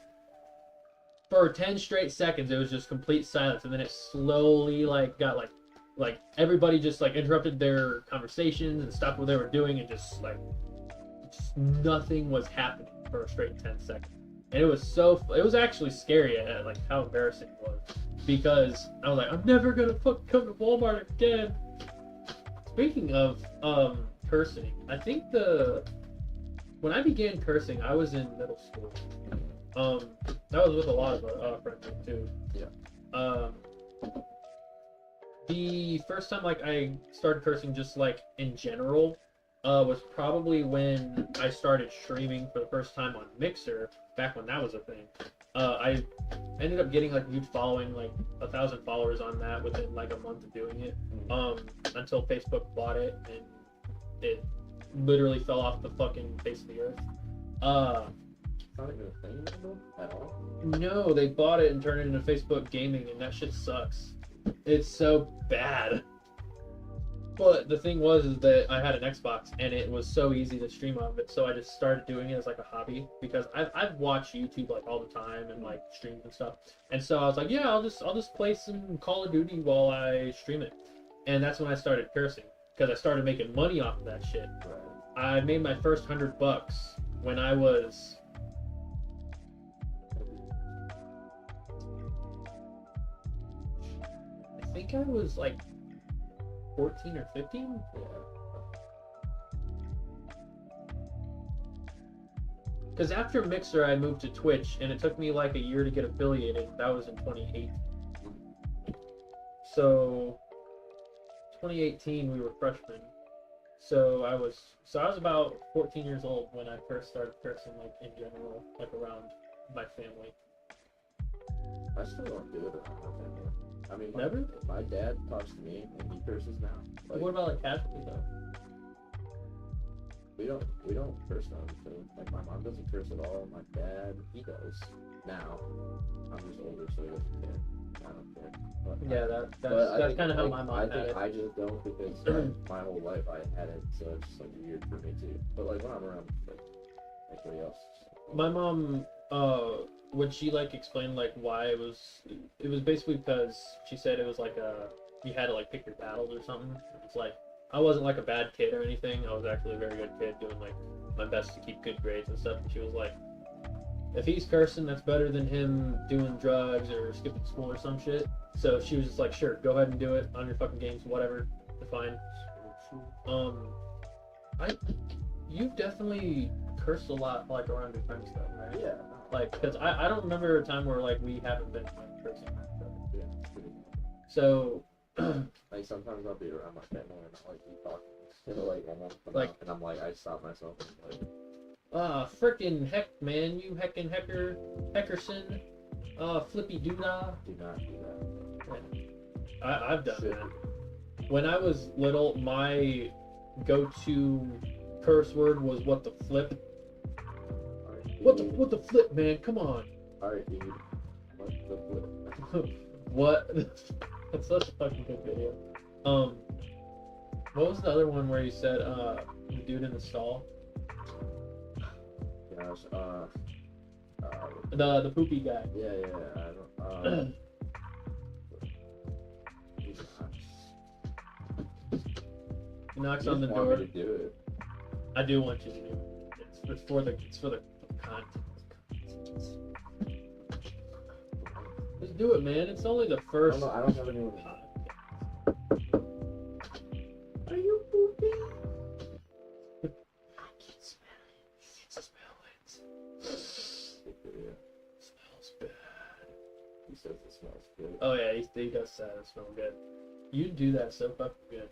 for 10 straight seconds, it was just complete silence. And then it slowly like got like everybody just like interrupted their conversations and stopped what they were doing and just like nothing was happening for a straight 10 seconds. And it was actually scary at like how embarrassing it was because I was like, I'm never gonna fucking come to Walmart again. Speaking of cursing, I think when I began cursing, I was in middle school. That was with a lot of friends too. Yeah. The first time like I started cursing just like in general was probably when I started streaming for the first time on Mixer, back when that was a thing. I ended up getting like a huge following, like 1,000 followers on that within like a month of doing it. Until Facebook bought it and it literally fell off the fucking face of the earth. It's not even a thing anymore at all. No, they bought it and turned it into Facebook Gaming, and that shit sucks. It's so bad. But the thing was is that I had an Xbox and it was so easy to stream off of it, so I just started doing it as like a hobby because I've watched YouTube like all the time and like streams and stuff, and so I was like, yeah, I'll just play some Call of Duty while I stream it, and that's when I started cursing because I started making money off of that shit. I made my first $100 when I was. I think I was like 14 or 15? Yeah. Because after Mixer, I moved to Twitch, and it took me like a year to get affiliated. That was in 2018. So, 2018, we were freshmen. So I was about 14 years old when I first started cursing, like in general, like around my family. I still don't do it around my family. I mean, Never? My dad talks to me and he curses now. Like, What about like casually though? we don't curse now. So, like my mom doesn't curse at all. My dad, he does now. I'm just older, so he doesn't care. I don't care. But Yeah, that's kind of how my mom I had think it. I just don't because like, my whole life I had it, so it's just like weird for me too. But like when I'm around like everybody else. My mom, when she like explained like why it was basically because she said it was like you had to like pick your battles or something. It's like I wasn't like a bad kid or anything. I was actually a very good kid, doing like my best to keep good grades and stuff. And she was like, if he's cursing, that's better than him doing drugs or skipping school or some shit. So she was just like, sure, go ahead and do it on your fucking games, whatever, fine. You've definitely cursed a lot like around your friends though, right? Yeah. Like, because I don't remember a time where like we haven't been like cursing. Yeah. So Like sometimes I'll be around my family and I'll like be talking. You know, like I'm Like- and I'm like I stop myself and like frickin' heck, man, you heckin' Heckerson, flippy doodah. do not do that. I've done Shit. that. when I was little, my go-to curse word was "what the flip." What the flip, man? Come on. Alright, dude. What the flip? What? That's such a fucking good video. What was the other one where you said the dude in the stall? Gosh, The poopy guy. yeah, I don't, He knocks you on the just want door. me to do it. I do want you to do it. It's for the content. Just do it, man. It's only the I first. don't know, I don't have anyone. Are you pooping? I can smell it. You can smell it. Smells bad. He says it smells good. Oh yeah, he does say it smells good. You do that so fucking good.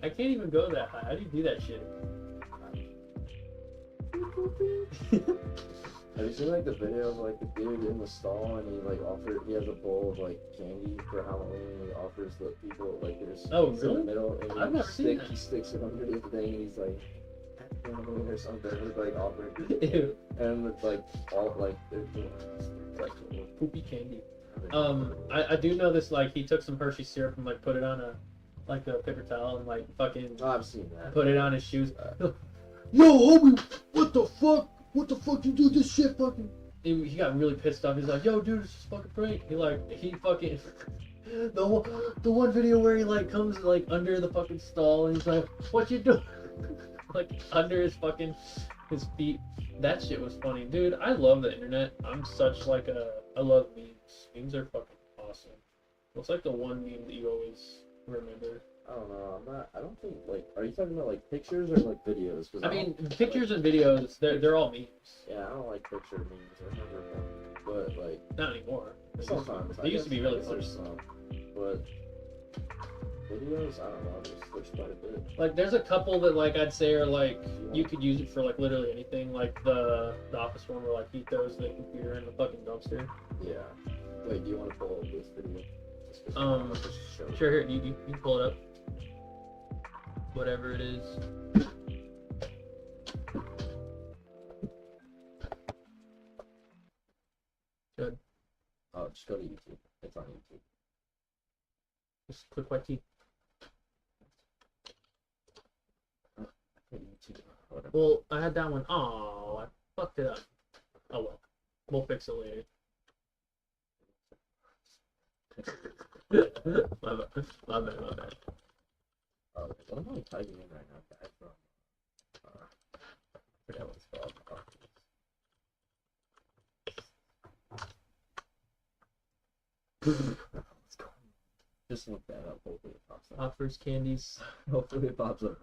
I can't even go that high. How do you do that shit? Have you seen like the video of like the dude in the stall and he has a bowl of like candy for Halloween and he offers the people like there's Oh, in really? the middle and I've never seen that. he sticks it under the thing and he's like "Happy Halloween" or something. He's like offering Ew. and it's like all like it's like Poopy candy. I do know this, like, he took some Hershey syrup and, like, put it on a paper towel and, like, fucking oh, I've seen that. put it on his shoes. Yo, homie, what the fuck? What the fuck you do this shit fucking? He got really pissed off. He's like, yo, dude, it's just fucking prank. He fucking, the one video where he, like, comes, like, under the fucking stall and he's like, what you doing? Like, under his his feet. That shit was funny. Dude, I love the internet. I'm such, like, I love memes. Memes are fucking awesome. What's like the one meme that you always remember? I don't know. I don't think like. Are you talking about like pictures or like videos? 'Cause I mean, pictures and videos, they're all memes. Yeah, I don't like picture memes. I've never done, but like Not anymore. sometimes. They used to be really funny. funny. Some, but videos, I don't know. There's quite a bit. Like, there's a couple that, like, I'd say are like you could use it for like literally anything. Like the office one where like he throws the computer in the fucking dumpster. Yeah. Wait, do you want to pull up this video? Just show it. Sure, here you can pull it up. Whatever it is. Good. Oh, just go to YouTube. It's on YouTube. Just click white key. YouTube. Whatever. Well, I had that one. Oh, I fucked it up. Oh well. We'll fix it later. my bad. Oh, what am I typing in right now? Guys, from I forget what it's called. Just look that up. Hopefully it pops up. Offers candies. Hopefully it pops up.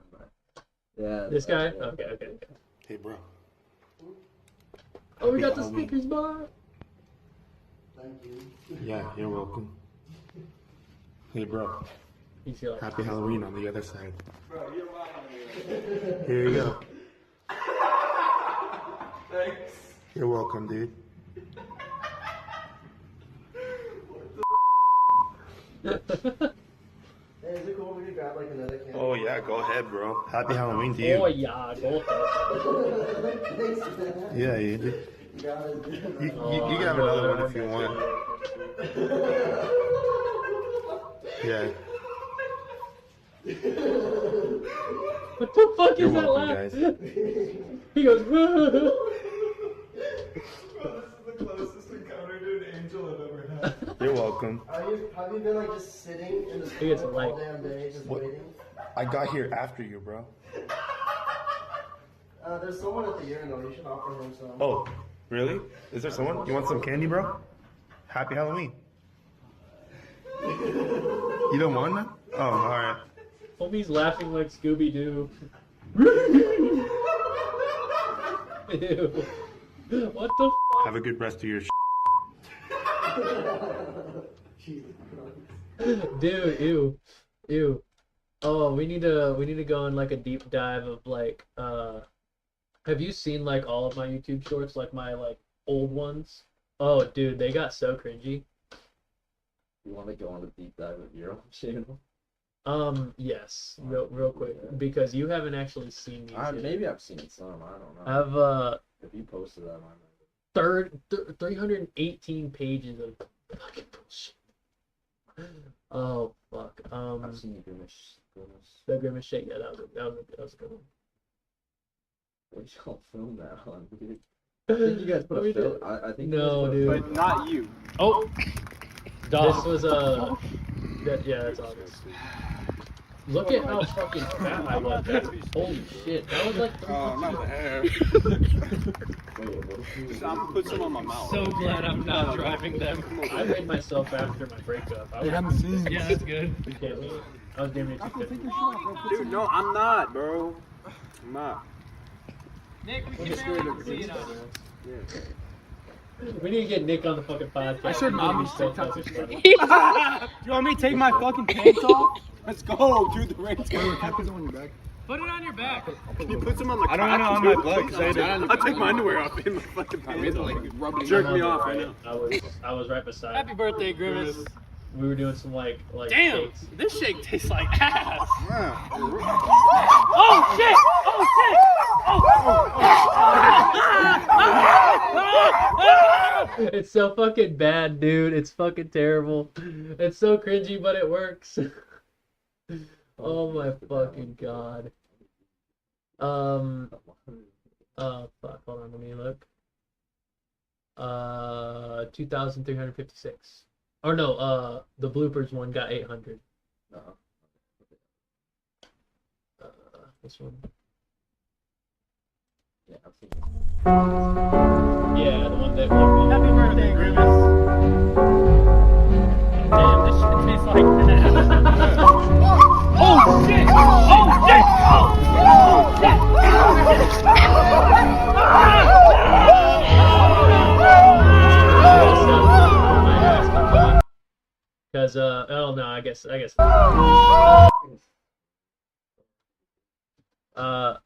Yeah. This guy? yeah. Okay. Hey, bro. Oh, we got Happy the speakers bar. Thank you. Yeah, you're welcome. Hey, bro. He's here like, Happy Halloween on the other side. Bro, you're lying. Here you go. Thanks. You're welcome, dude. Hey, is it cool if we could grab like another can? Oh, yeah, go ahead, bro. Happy Halloween to you. Oh yeah, go ahead. Thanks, man. Yeah, you do. You got it. You can have another one if you want. Yeah. What the fuck You're is that welcome, laugh? guys. He goes, Bro, this is the closest encounter to an angel I've ever had. You're welcome. Have you been like just sitting in the He gets store a light. all damn day just What? waiting? I got here after you, bro. There's someone at the urinal. You should offer him some. Oh, really? Is there someone? You want some candy, bro? Happy Halloween. You don't want none? Oh, alright. homie's laughing like Scooby Doo. Ew. What the Have a good rest of your Dude, ew. Oh, we need to go on like a deep dive of like have you seen like all of my YouTube shorts, like my like old ones? Oh dude, they got so cringy. You want to go on a deep dive of your own channel? Yes, real quick, because you haven't actually seen these yet. Maybe I've seen some. I don't know. I've If you posted that, I 318 pages of fucking bullshit. Oh fuck. I've seen you Grimace. The Grimace shake. Yeah, that was a good one. What y'all film that on, dude? I think you guys put a film. I think no, dude. But not you. Oh, this was yeah, that's obvious. Look at how fucking fat I was. Holy shit, that was like. Not the hair. I'm gonna put some on my mouth. So glad I'm not driving them. I made myself after my breakup. I haven't seen. Yeah, that's good. You can't me. I was damn near 250. Dude, no, I'm not, bro. I'm not. Nick, we can see it. We need to get Nick on the fucking podcast. I should not be so fucking funny. You want me to take my fucking pants off? Let's go, dude. The rain's coming. Can I put some on your back? Put it on your back. Can you put some on my I don't want it on my butt because I'll take my underwear off in my fucking pants. Jerk me off right now. I was right beside. Happy birthday, Grimace. We were doing some like Damn, shakes. this shake tastes like ass. Oh shit! It's so fucking bad, dude. It's fucking terrible. It's so cringy, but it works. Oh my fucking god. Fuck, hold on, let me look. 2,356. Or no, the bloopers one got 800. This one. Yeah, I've seen Yeah, the one that. Happy birthday, Grimace. Damn, this shit tastes like ass. Oh shit! Oh shit! Because oh no, I guess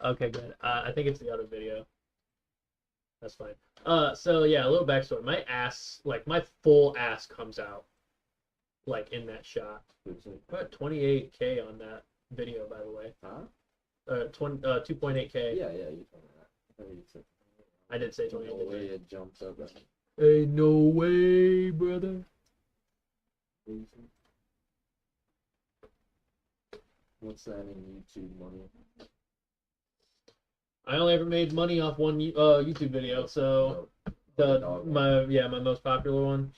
okay, good. I think it's the other video. That's fine. So yeah, a little backstory. My ass, like my full ass comes out like in that shot. Put 28K on that video, by the way. 2.8K. Yeah, you told me that. I did say 28. No way it jumps up. Ain't no way, brother. What's that in YouTube money? I only ever made money off one YouTube video, so my most popular one.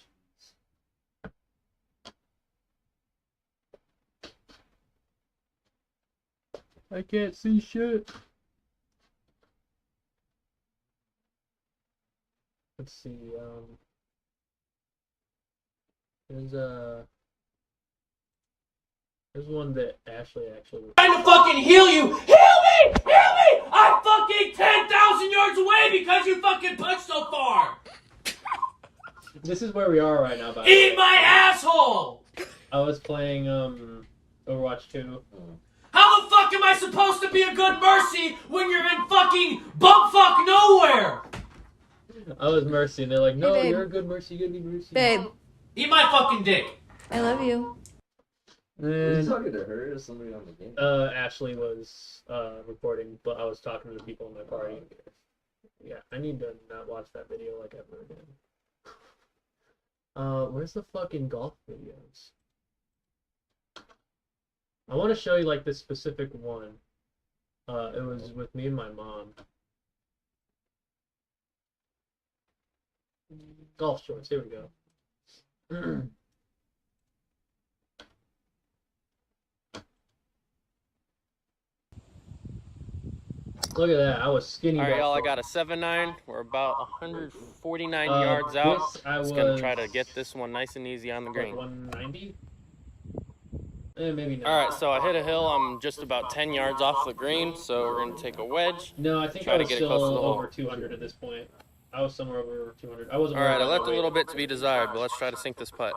I can't see shit. Let's see. There's one that Ashley actually. Trying to fucking heal you. Heal me! Heal me! I'm fucking 10,000 yards away because you fucking punched so far. This is where we are right now. Eat my asshole! I was playing Overwatch 2. How the fuck am I supposed to be a good Mercy when you're in fucking bumfuck nowhere? I was Mercy, and they're like, no, Hey, you're a good Mercy, you're gonna be Mercy. Babe, Eat my fucking dick. I love you. Are you talking to her or somebody on the game? Ashley was recording, but I was talking to the people in my party. Yeah, I need to not watch that video like ever again. Where's the fucking golf videos? I want to show you like this specific one. It was with me and my mom. Golf shorts, here we go. Look at that, I was skinny. Alright, y'all, I got a 7-9. We're about 149 yards out. Just gonna try to get this one nice and easy on the green. 190? Maybe not. Alright, so I hit a hill. I'm just about 10 yards off the green, so we're gonna take a wedge. No, I think try I was to get still it close to the hole. over 200 at this point. I was somewhere over 200. I wasn't. Alright, I left a little bit to be desired, but let's try to sink this putt.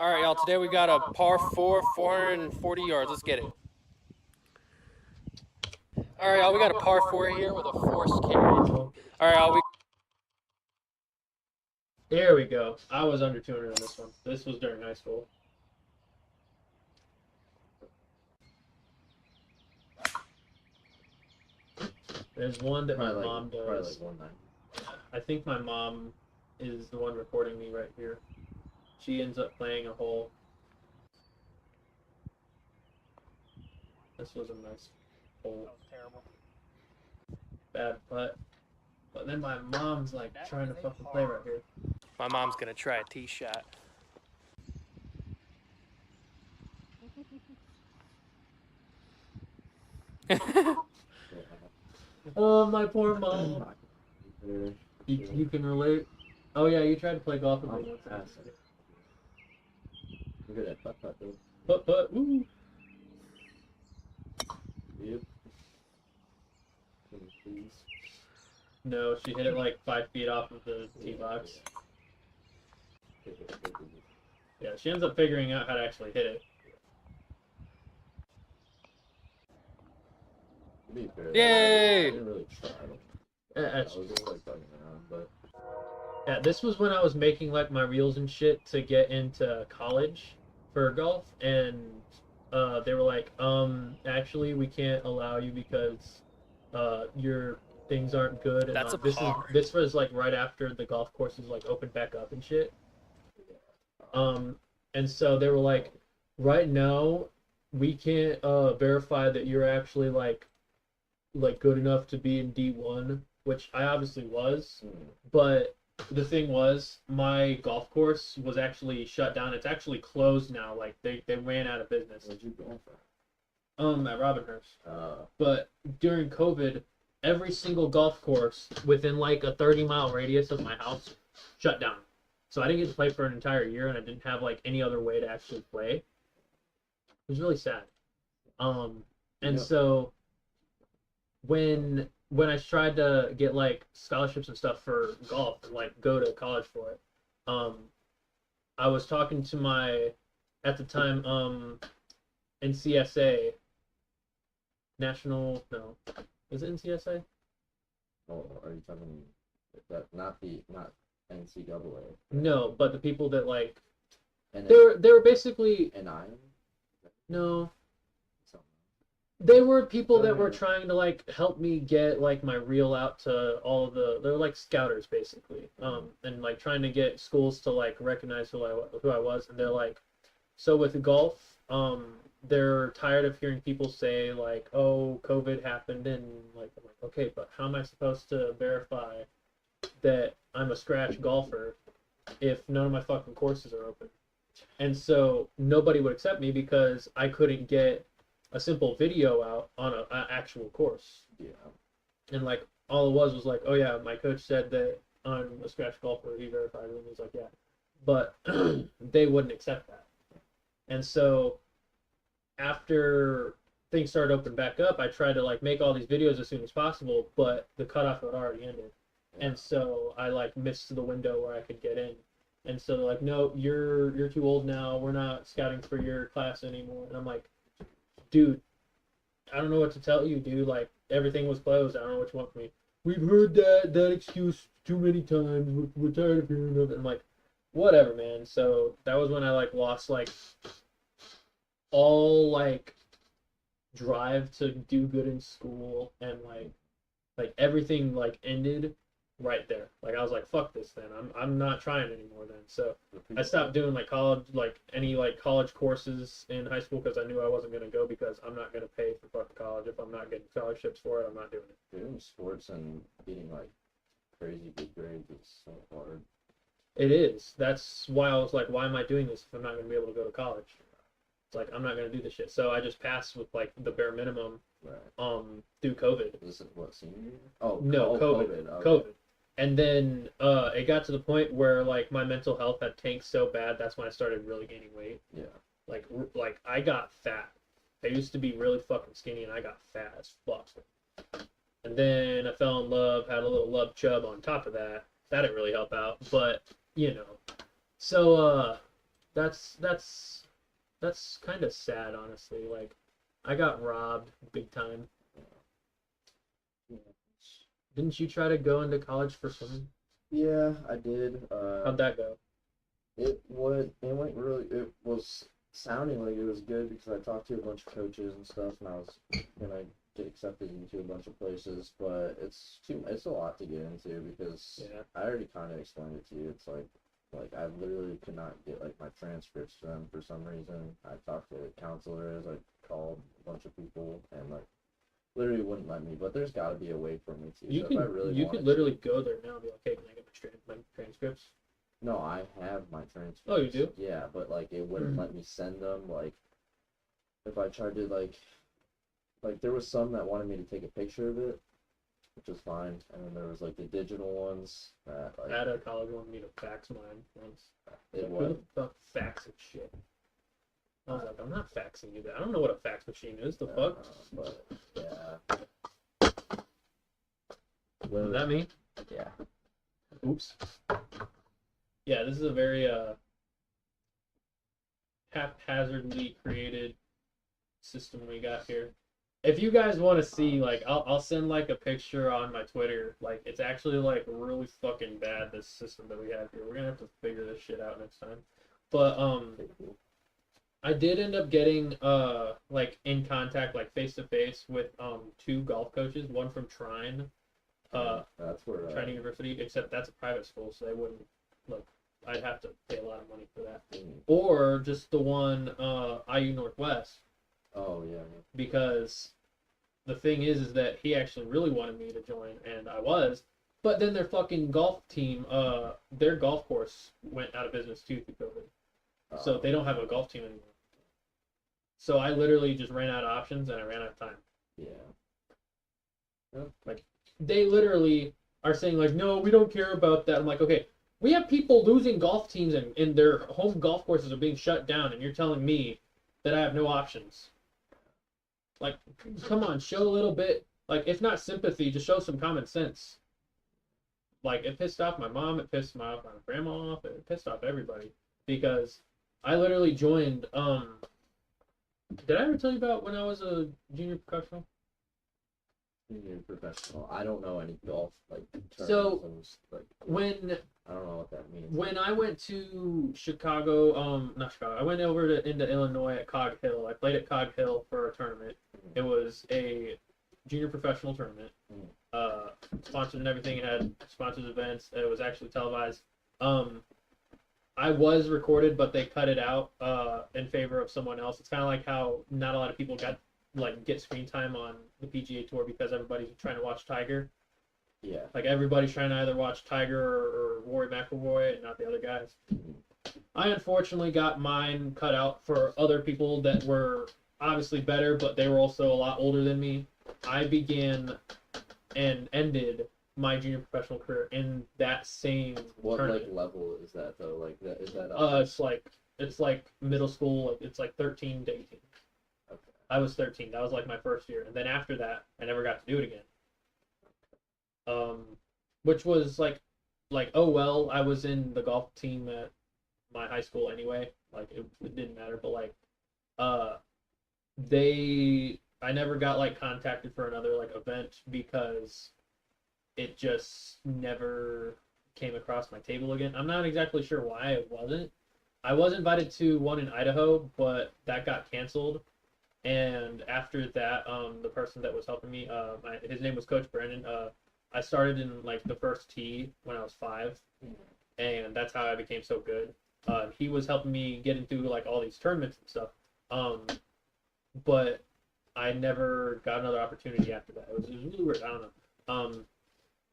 Alright, y'all, today we got a par 4, 440 yards. Let's get it. Alright, y'all, we got a par 4 here with a forced carry. Alright, y'all, There we go. I was under 200 on this one. This was during high school. There's one that my mom does. Probably like 190. I think my mom is the one recording me right here. She ends up playing a hole. This was a nice hole. That was terrible. Bad putt. But then my mom's like trying to fucking play right here. My mom's gonna try a tee shot. Oh, my poor mom. You can relate. Oh yeah, you tried to play golf with me once. Look at that putt, dude. Putt, woo. Yep. No, she hit it like 5 feet off of the tee box. Yeah, she ends up figuring out how to actually hit it. Yay! I didn't really try. I was just like fucking around, but yeah, this was when I was making like my reels and shit to get into college for golf, and they were like, actually we can't allow you because your things aren't good. And That's a this par. this was like right after the golf courses like opened back up and shit. And so they were like, right now we can't verify that you're actually like good enough to be in D1, which I obviously was, but the thing was my golf course was actually shut down. It's actually closed now. Like they ran out of business. where'd you go for? At Robinhurst. But during COVID, every single golf course within like a 30-mile radius of my house shut down. So I didn't get to play for an entire year, and I didn't have like any other way to actually play. It was really sad. And so when I tried to get like scholarships and stuff for golf and like go to college for it, I was talking to my, at the time, NCSA, National, no, is it NCSA? Oh, are you talking that not NCAA? No, but the people that like, And they were basically, no, they were people that were trying to like help me get like my reel out to all of they're like scouters basically, and like trying to get schools to like recognize who I was, and they're like, so with golf, they're tired of hearing people say like, oh, COVID happened, and like, I'm like, okay, but how am I supposed to verify that I'm a scratch golfer if none of my fucking courses are open? And so nobody would accept me because I couldn't get a simple video out on an actual course. Yeah. And like all it was like, oh yeah, my coach said that I'm a scratch golfer. He verified it, and he was like, yeah, but they wouldn't accept that. And so after things started opening back up, I tried to like make all these videos as soon as possible, but the cutoff had already ended. And so I like missed the window where I could get in. And so they're like, no, you're too old now. We're not scouting for your class anymore. And I'm like, dude, I don't know what to tell you, dude. Like, everything was closed. I don't know what you want from me. We've heard that excuse too many times. We're tired of hearing of it. I'm like, whatever, man. So that was when I like lost like all like drive to do good in school, and like everything like ended right there. Like I was like, fuck this then. I'm not trying anymore then. So I stopped doing like college, like any like college courses in high school, because I knew I wasn't gonna go, because I'm not gonna pay for fucking college. If I'm not getting scholarships for it, I'm not doing it. Doing sports and getting like crazy good grades is so hard. It is. That's why I was like, why am I doing this if I'm not gonna be able to go to college? It's like, I'm not gonna do this shit. So I just passed with like the bare minimum. Right. Through COVID. This is what, senior year? Oh no, COVID. Okay. COVID. And then it got to the point where like my mental health had tanked so bad. That's when I started really gaining weight. Yeah. Like I got fat. I used to be really fucking skinny, and I got fat as fuck. And then I fell in love, had a little love chub on top of that. That didn't really help out, but you know. So that's kind of sad, honestly. Like I got robbed big time. Didn't you try to go into college for swimming? Yeah, I did. How'd that go? It went really. It was sounding like it was good because I talked to a bunch of coaches and stuff, and I was gonna get accepted into a bunch of places. But it's a lot to get into because I already kind of explained it to you. It's like I literally could not get like my transcripts to them for some reason. I talked to counselors, I called a bunch of people, and like literally wouldn't let me. But there's got to be a way for me to. You So could if I really you wanted could literally go there now and be like, hey, can I get my transcripts? No, I have my transcripts. Oh, you do? Yeah, but like it wouldn't let me send them. Like if I tried to like there was some that wanted me to take a picture of it, which was fine, and then there was like the digital ones that like. I had a college wanted me to fax mine once. It Who the fuck faxes shit? I was like, I'm not faxing you that. I don't know what a fax machine is. The fuck? But yeah. What does that mean? Yeah. Oops. Yeah, this is a very haphazardly created system we got here. If you guys want to see, like, I'll send like a picture on my Twitter. Like, it's actually like really fucking bad, this system that we have here. We're gonna have to figure this shit out next time. But I did end up getting like in contact, like face to face with 2 golf coaches, one from Trine. That's where Trine University, except that's a private school, so they wouldn't look. I'd have to pay a lot of money for that. Or just the one IU Northwest. Oh yeah. Because the thing is that he actually really wanted me to join, and I was. But then their fucking golf team, their golf course went out of business too through COVID. So they don't have a golf team anymore. So I literally just ran out of options and I ran out of time. Yeah. Like they literally are saying like, no, we don't care about that. I'm like, okay, we have people losing golf teams and their home golf courses are being shut down, and you're telling me that I have no options. Like, come on, show a little bit, like, if not sympathy, just show some common sense. Like, it pissed off my mom, it pissed off my grandma off, it pissed off everybody. Because I literally joined, did I ever tell you about when I was a junior professional? Junior professional. I don't know any golf, like, terms. So, Like, when... I don't know what that means. When I went to Chicago, not Chicago, I went over into Illinois at Cog Hill. I played at Cog Hill for a tournament. It was a junior professional tournament. Sponsored and everything. It had sponsored events. It was actually televised. I was recorded, but they cut it out in favor of someone else. It's kind of like how not a lot of people get screen time on the PGA Tour because everybody's trying to watch Tiger. Yeah. Like everybody's trying to either watch Tiger or Rory McIlroy and not the other guys. I unfortunately got mine cut out for other people that were obviously better, but they were also a lot older than me. I began and ended my junior professional career in that same tournament. Like level is that though? Like that is that? It's like middle school. Like it's like 13 to 18. Okay. I was 13. That was like my first year, and then after that, I never got to do it again. Which was like, oh well, I was in the golf team at my high school anyway. Like it didn't matter, but like, I never got like contacted for another like event because it just never came across my table again. I'm not exactly sure why it wasn't. I was invited to one in Idaho, but that got canceled. And after that, the person that was helping me, his name was Coach Brennan. I started in like the first tee when I was 5, and that's how I became so good. He was helping me get into like all these tournaments and stuff, but I never got another opportunity after that. It was really weird. I don't know.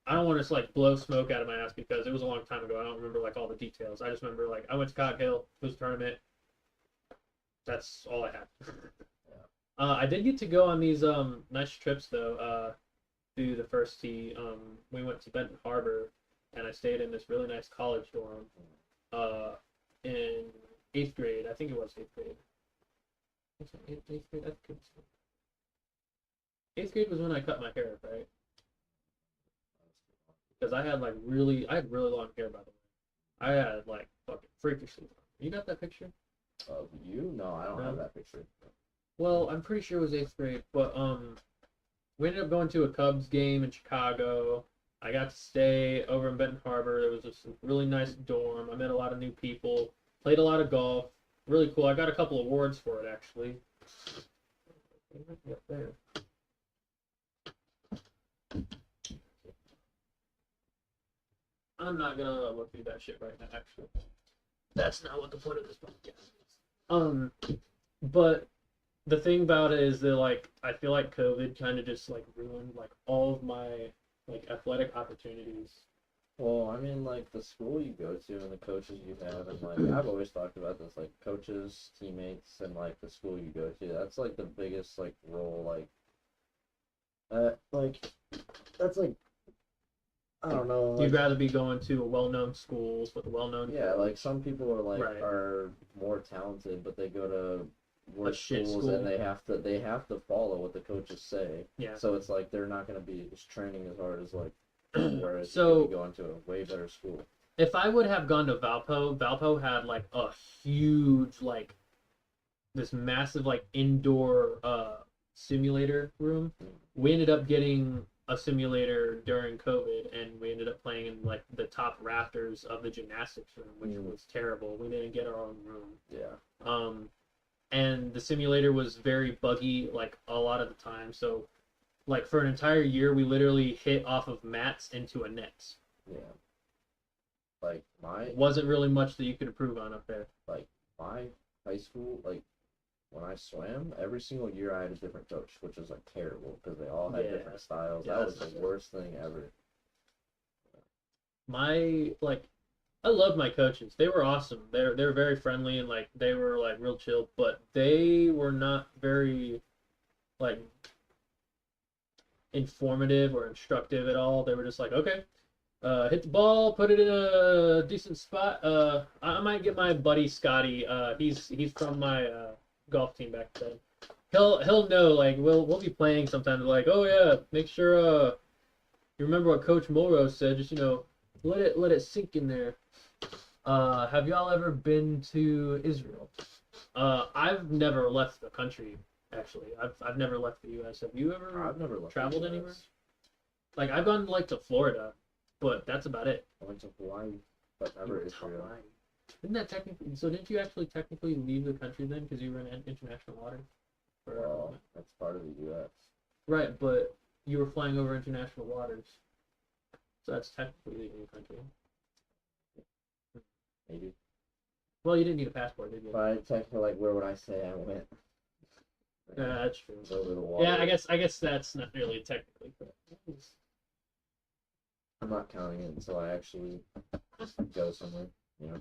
I don't want to like blow smoke out of my ass because it was a long time ago. I don't remember like all the details. I just remember like I went to Cog Hill. It was a tournament. That's all I had. I did get to go on these nice trips though. Through the first tee, we went to Benton Harbor, and I stayed in this really nice college dorm. In 8th grade, I think it was 8th grade. Was it 8th grade? I think it was 8th grade was when I cut my hair, right? Because I had really long hair, by the way. I had like fucking freakishly long. You got that picture? Of you? No, I don't have that picture. Well, I'm pretty sure it was 8th grade, but we ended up going to a Cubs game in Chicago. I got to stay over in Benton Harbor. It was just a really nice dorm. I met a lot of new people. Played a lot of golf. Really cool. I got a couple awards for it actually. Up there. I'm not gonna look through that shit right now. Actually, that's not what the point of this podcast is. But the thing about it is that like I feel like COVID kind of just like ruined like all of my like athletic opportunities. Well, I mean, like the school you go to and the coaches you have, and like I've always talked about this, like coaches, teammates, and like the school you go to. That's like the biggest like role, like that's like I don't know. Like, You'd rather be going to a well-known schools with a well-known. Yeah, like some people are like Right. are more talented, but they go to worse shit schools school. and they have to follow what the coaches say. Yeah. So it's like they're not going to be training as hard as like whereas So- you could be going to a way better school. If I would have gone to Valpo had like a huge like this massive like indoor simulator room. We ended up getting a simulator during COVID, and we ended up playing in like the top rafters of the gymnastics room, which was terrible. We didn't get our own room. Yeah. And the simulator was very buggy like a lot of the time. So like for an entire year, we literally hit off of mats into a net. Yeah. Like It wasn't really much that you could improve on up there. like my high school, like when I swam, every single year I had a different coach, which was like terrible because they all had Yeah. different styles. Yeah, That was that's the worst thing ever. I love my coaches. They were awesome. They were very friendly and like they were like real chill, but they were not very like informative or instructive at all. They were just like, okay, hit the ball, put it in a decent spot. I might get my buddy Scotty. He's from my golf team back then. He'll know, like we'll be playing sometimes, like, oh yeah, make sure you remember what Coach Morrow said, just let it sink in there. Have y'all ever been to Israel? I've never left the country, actually. I've never left the US. Have you ever I've never left traveled the US. anywhere? Like I've gone like to Florida, but that's about it. I went to Hawaii, but never Israel. Hawaii. Isn't that technically? So didn't you actually technically leave the country then because you were in international water? Well, that's part of the U.S. Right, but you were flying over international waters, so that's technically leaving the country. Maybe. Well, you didn't need a passport, did you? But I technically, like, where would I say I went? Yeah, that's true. Over the water. Yeah, I guess that's not really technically correct. I'm not counting it until I actually go somewhere, you know.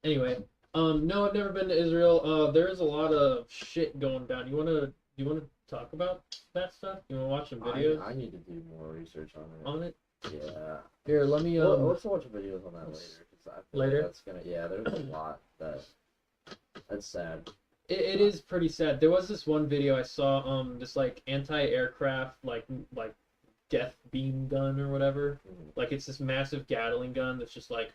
Anyway, no, I've never been to Israel. There is a lot of shit going down. You wanna talk about that stuff? You wanna watch some videos? I need to do more research on it. On it? Yeah. Here, let me Well, let's watch videos on that later. Cause I feel Later? Like that's gonna. Yeah, there's a lot that's sad. It is pretty sad. There was this one video I saw, this like anti-aircraft like death beam gun or whatever. Like it's this massive Gatling gun that's just like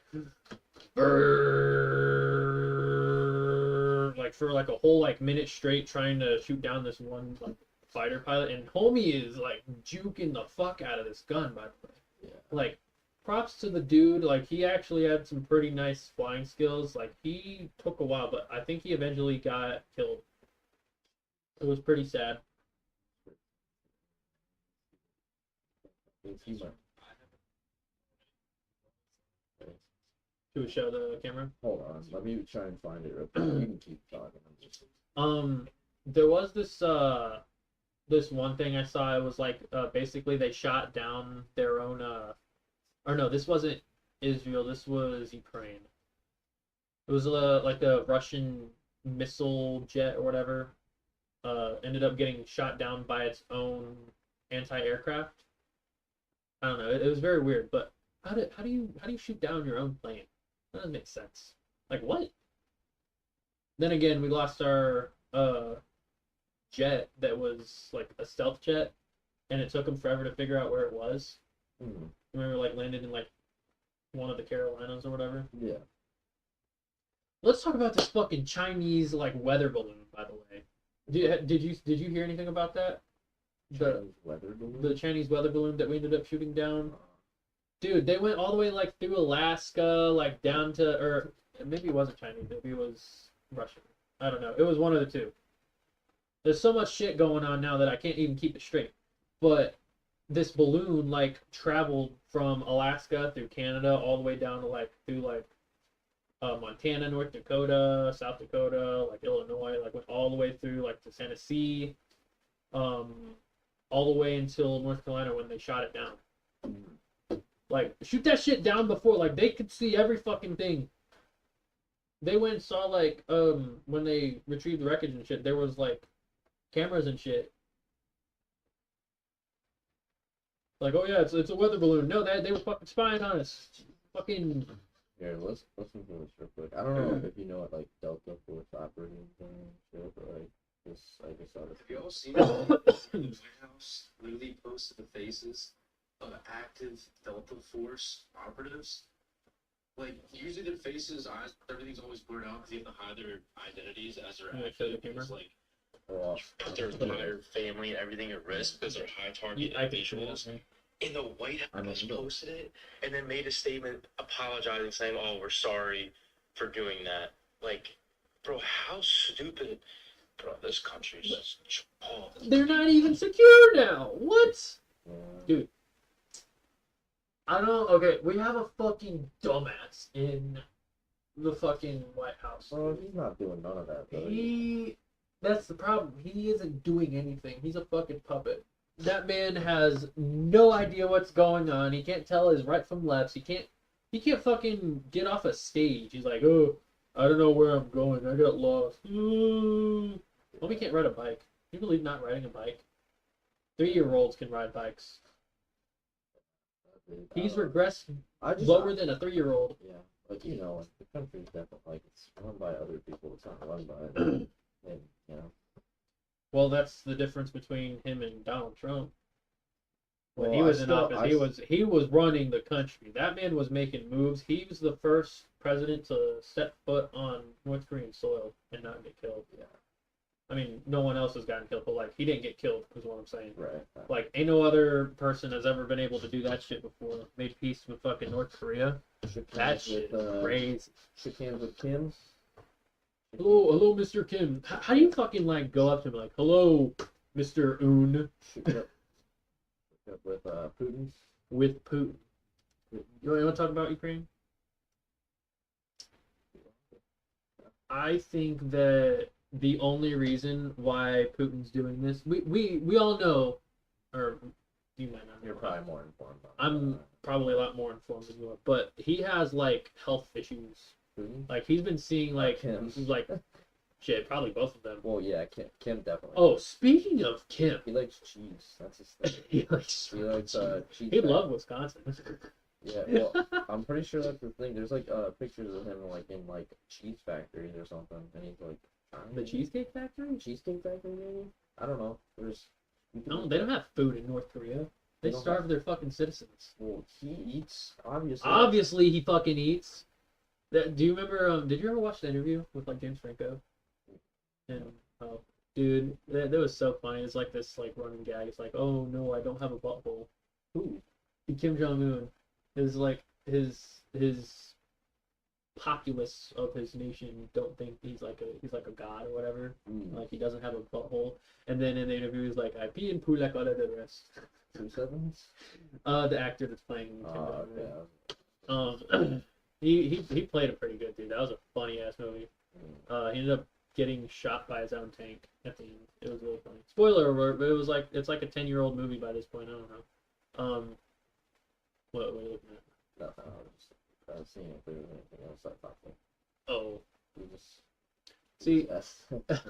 like for like a whole like minute straight trying to shoot down this one like fighter pilot, and homie is like juking the fuck out of this gun, by the way. Yeah. Like props to the dude, like he actually had some pretty nice flying skills. Like he took a while, but I think he eventually got killed. It was pretty sad. Should we show the camera? Hold on, let me try and find it real quick. You can keep talking. There was this this one thing I saw. It was like basically they shot down their own or no, this wasn't Israel. This was Ukraine. It was like a Russian missile jet or whatever. Ended up getting shot down by its own anti-aircraft. I don't know. It was very weird. But how do you shoot down your own plane? That doesn't make sense. Like what? Then again, we lost our jet that was like a stealth jet, and it took them forever to figure out where it was. Remember, like landed in like one of the Carolinas or whatever. Yeah. Let's talk about this fucking Chinese like weather balloon. By the way, did you hear anything about that? the Chinese weather balloon that we ended up shooting down. Dude, they went all the way like through Alaska, like down to, or maybe it wasn't Chinese, maybe it was Russian. I don't know. It was one of the two. There's so much shit going on now that I can't even keep it straight. But this balloon like traveled from Alaska through Canada all the way down to like through like Montana, North Dakota, South Dakota, like Illinois, like went all the way through like to Tennessee, all the way until North Carolina when they shot it down. Like shoot that shit down before, like they could see every fucking thing. They went and saw like when they retrieved the wreckage and shit, there was like cameras and shit. Like, oh yeah, it's a weather balloon. No, they were fucking spying on us. Fucking. Here, let's listen to this real quick. I don't know if you know what like Delta Force operating thing shit, but like this, I just saw this. Have you all seen the White House literally posted the faces of active Delta Force operatives? Like, usually their faces, eyes, everything's always blurred out because they have to hide their identities as they're active. It's like, put their entire family and everything at risk because they're high target individuals. And the White House posted it and then made a statement apologizing, saying, "Oh, we're sorry for doing that." Like, bro, how stupid, bro, this country's just They're not even secure now. What? Dude. I don't. Okay, we have a fucking dumbass in the fucking White House. Well, he's not doing none of that. That's the problem. He isn't doing anything. He's a fucking puppet. That man has no idea what's going on. He can't tell his right from left. He can't fucking get off a stage. He's like, oh, I don't know where I'm going. I got lost. Well, we can't ride a bike. Can you believe not riding a bike? 3-year-olds can ride bikes. He's regressed lower than a 3-year-old. Yeah, like you know, like, the country's definitely like it's run by other people. It's not run by, and you know. Well, that's the difference between him and Donald Trump. When Well, he was in office, he was running the country. That man was making moves. He was the first president to step foot on North Korean soil and not get killed. Yeah. I mean, no one else has gotten killed, but like he didn't get killed, is what I'm saying. Right. Like, ain't no other person has ever been able to do that shit before. Made peace with fucking North Korea. That shit is crazy. Shook hands with Kim. Hello, Mr. Kim. How do you fucking like go up to him like, hello, Mr. Un? Shook up with Putin. With Putin. You want to talk about Ukraine? I think that the only reason why Putin's doing this, we all know, or you might not know. You're probably more informed. I'm probably a lot more informed than you are, but he has like health issues. Putin? Like he's been seeing like Kim. like shit, probably both of them. Well, yeah, Kim definitely. Oh, speaking of Kim, he likes cheese. That's his thing. he likes cheese. He loved Wisconsin. Yeah, well, I'm pretty sure that's the thing. There's like pictures of him like in like cheese factories or something, and he's like the Cheesecake Factory. Cheesecake Factory, maybe. I don't know. There's. No, they don't have food in North Korea. They starve their fucking citizens. Well, he eats obviously. Obviously, he fucking eats. Do you remember? Did you ever watch the interview with like James Franco? And oh, dude, that was so funny. It's like this like running gag. It's like, oh no, I don't have a butthole. Who? Kim Jong Un. Is like his populace of his nation don't think he's like a god or whatever. Like he doesn't have a butthole. And then in the interview he's like, I pee and poo like all of the rest. 2 sevens? The actor that's playing Kim Jong Un. He played it pretty good, dude. That was a funny ass movie. He ended up getting shot by his own tank at the end. It was really funny. Spoiler alert, but it's like a 10-year-old movie by this point. I don't know. What are you looking at? Nothing. I was seeing if there was anything else I thought of. Oh. We just see. That's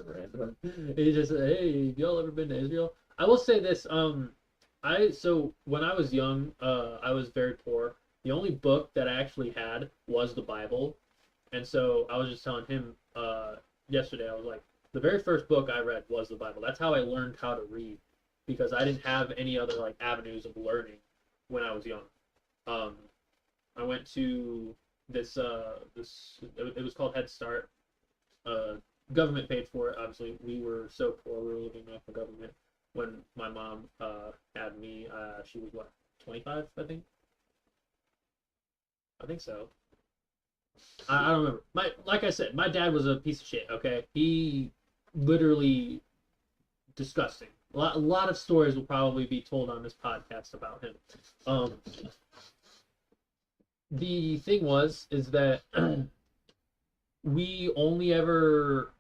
random. He just hey, have y'all ever been to Israel? I will say this. So when I was young, I was very poor. The only book that I actually had was the Bible, and so I was just telling him yesterday. I was like, the very first book I read was the Bible. That's how I learned how to read, because I didn't have any other like avenues of learning when I was young. I went to this it was called Head Start. Government paid for it, obviously. We were so poor, we were living off the government. when my mom had me. She was what, 25, I think. I think so. I don't remember. Like I said, my dad was a piece of shit. Okay, he literally disgusting. A lot of stories will probably be told on this podcast about him. The thing is that we only ever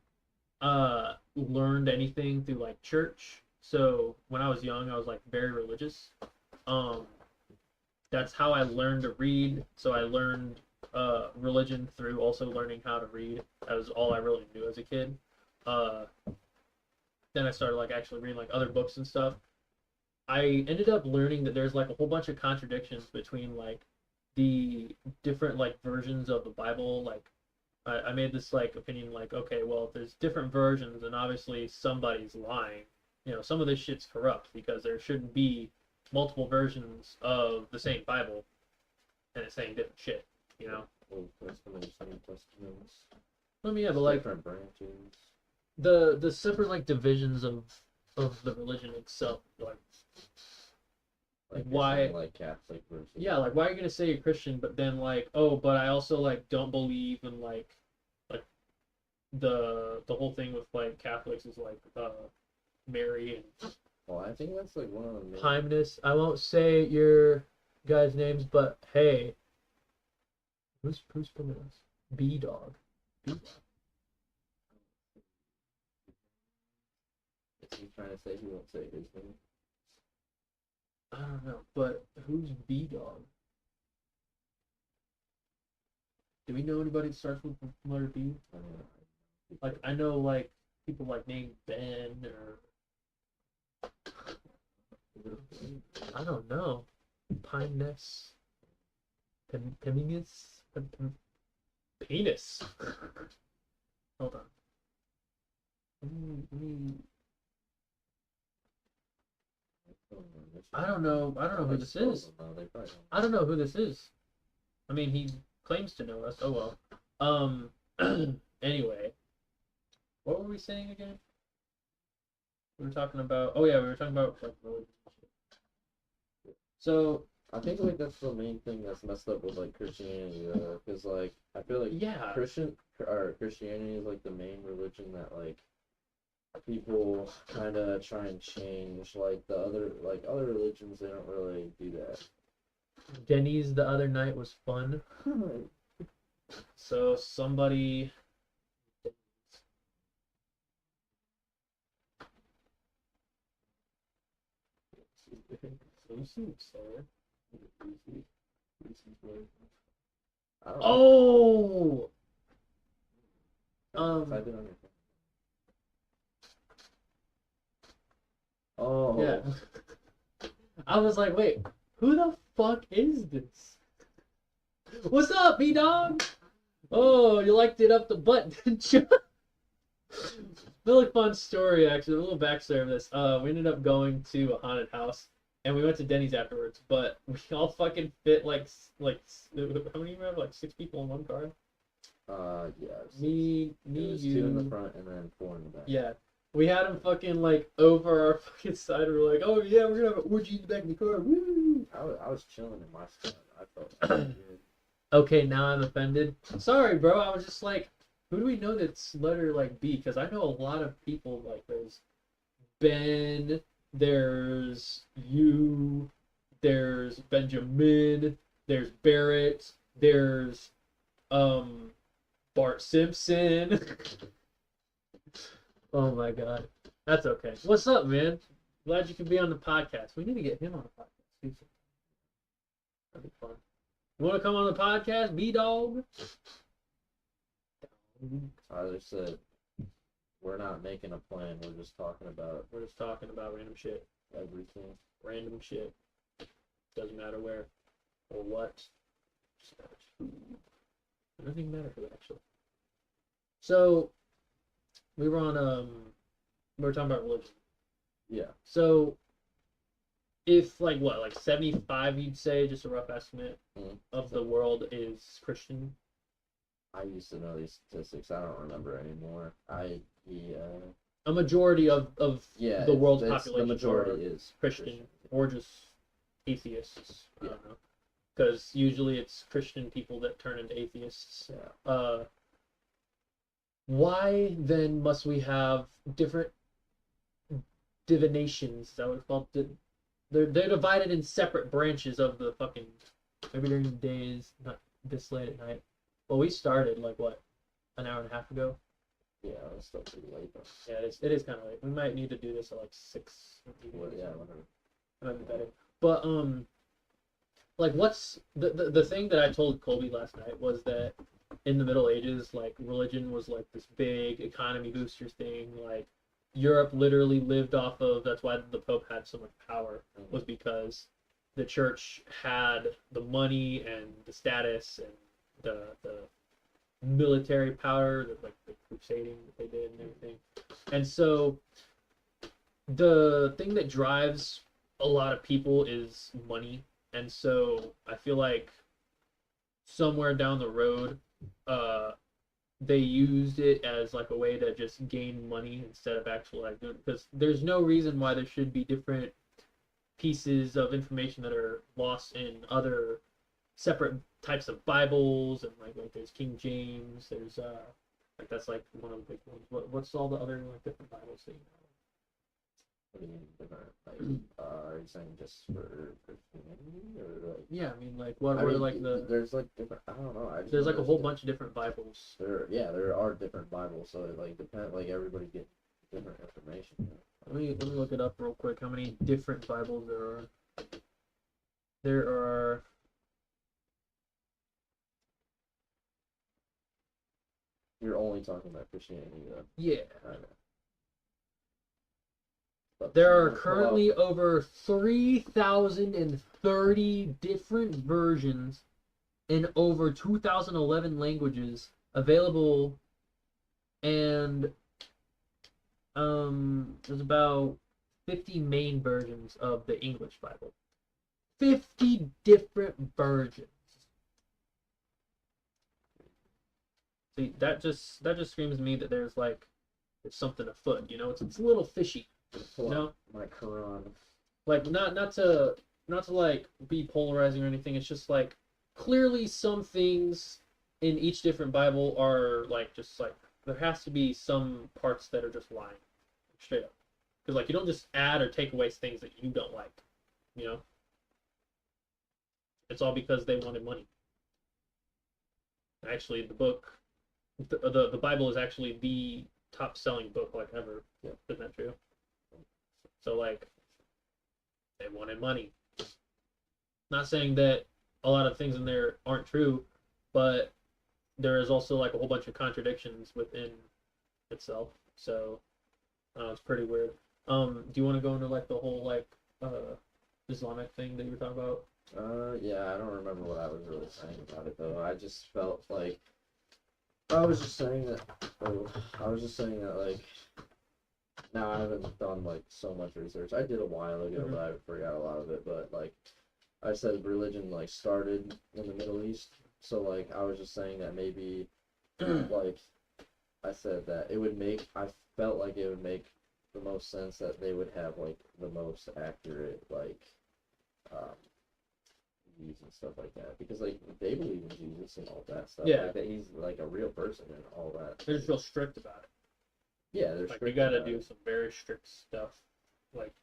learned anything through like church. So when I was young, I was like very religious. That's how I learned to read. So I learned religion through also learning how to read. That was all I really knew as a kid. Then I started like actually reading like other books and stuff. I ended up learning that there's like a whole bunch of contradictions between like the different like versions of the Bible. Like I made this like opinion like, okay, well, if there's different versions, and obviously somebody's lying. You know, some of this shit's corrupt because there shouldn't be multiple versions of the same Bible and it's saying different shit. You know. Old Testament, New Testaments. I mean, yeah, but like different branches. The separate like divisions of the religion itself, like why, like Catholic versus, yeah, like why are you gonna say you're Christian but then like, oh, but I also like don't believe in like the whole thing with like Catholics is like Mary and well, I think that's like one of the main... Timeless. I won't say your guys' names, but hey, who's putting us? B Dog. He's trying to say he won't say his name. I don't know, but who's B Dog? Do we know anybody that starts with the letter B? I don't know. Like, I know like people like named Ben or I don't know. Pineness. Peminus? Penis. Hold on. I don't know who this is. I don't know who this is. I mean, he claims to know us. Oh well. Anyway, what were we saying again? We were talking about. Oh yeah, we were talking about like religion. So I think like that's the main thing that's messed up with like Christianity, because like I feel like Christianity is like the main religion that like people kind of try and change. Like the other religions, they don't really do that. Denny's the other night was fun. So somebody. Oh. Oh. Yeah. I was like, wait, who the fuck is this? What's up, B-Dog? Oh, you liked it up the butt, didn't you? Really fun story, actually. A little backstory of this. We ended up going to a haunted house, and we went to Denny's afterwards, but we all fucking fit like how many were like 6 people in one car? Yeah. Me, you. 2 in the front and then 4 in the back. Yeah. We had them fucking like over our fucking side. We were like, oh yeah, we're gonna have an orgy in the back of the car. Woo! I was chilling in my spot. I felt so good. Okay, now I'm offended. Sorry, bro. I was just like, who do we know that's letter like B? Because I know a lot of people. Like, there's Ben, there's you, there's Benjamin, there's Barrett, there's Bart Simpson. Oh my god. That's okay. What's up, man? Glad you could be on the podcast. We need to get him on the podcast. That'd be fun. You want to come on the podcast, B-Dog? I just said, we're not making a plan. We're just talking about random shit. Everything. Random shit. Doesn't matter where or what. Just matters who. It doesn't even matter who, actually. So, we were on, we were talking about religion. Yeah. So, if, like, what, like 75, you'd say, just a rough estimate, of the world is Christian? I used to know these statistics. I don't remember anymore. a majority of Yeah, the world's it's population the majority are is Christian or just atheists. I don't know, because usually it's Christian people that turn into atheists. Yeah. Why then must we have different divinations? Is that what it's called? They're divided in separate branches of the fucking. Maybe during the days, not this late at night. Well, we started like what, an hour and a half ago. Yeah, it's still pretty late though. Yeah, it is kind of late. We might need to do this at like 6. Well, yeah, whatever. Might be better. But like what's the thing that I told Colby last night was that in the Middle Ages, like religion was like this big economy booster thing. Like Europe literally lived off of. That's why the Pope had so much power, was because the church had the money and the status and the military power, like the crusading that they did and everything. And so the thing that drives a lot of people is money. And so I feel like somewhere down the road, they used it as like a way to just gain money instead of actually like doing it. Because there's no reason why there should be different pieces of information that are lost in other separate types of Bibles, and like there's King James, there's like that's like one of the big ones. What's all the other like different Bibles that you know? What do you mean different? Like, are you saying just for Christianity or like? Yeah, I mean like what I were mean, like there's like different. I don't know. There's like a whole bunch of different Bibles. There are different Bibles, so it like depend. Like everybody get different information. Let me look it up real quick. How many different Bibles there are? There are. You're only talking about Christianity, though. Yeah. I know. There are currently over 3,030 different versions in over 2,011 languages available, and there's about 50 main versions of the English Bible. 50 different versions. See, that just screams to me that there's something afoot. You know, it's a little fishy. You know, my Quran. Like not to like be polarizing or anything. It's just like clearly some things in each different Bible are like just like there has to be some parts that are just lying straight up, because like you don't just add or take away things that you don't like. You know, it's all because they wanted money. Actually, the book, the Bible is actually the top selling book like ever. Yeah, isn't that true? So like, they wanted money. Not saying that a lot of things in there aren't true, but there is also like a whole bunch of contradictions within itself. So it's pretty weird. Do you want to go into like the whole like Islamic thing that you were talking about? Yeah, I don't remember what I was really saying about it though. I just felt like I was just saying that like. Now I haven't done like so much research. I did a while ago, but I forgot a lot of it. But like I said, religion like started in the Middle East. So like I was just saying that maybe like I said that it would make. I felt like it would make the most sense that they would have like the most accurate like views and stuff like that, because like they believe in Jesus and all that stuff. Yeah, like, that he's like a real person and all that. They're just real strict about it. Yeah, they're like strict. You got to do some very strict stuff. Like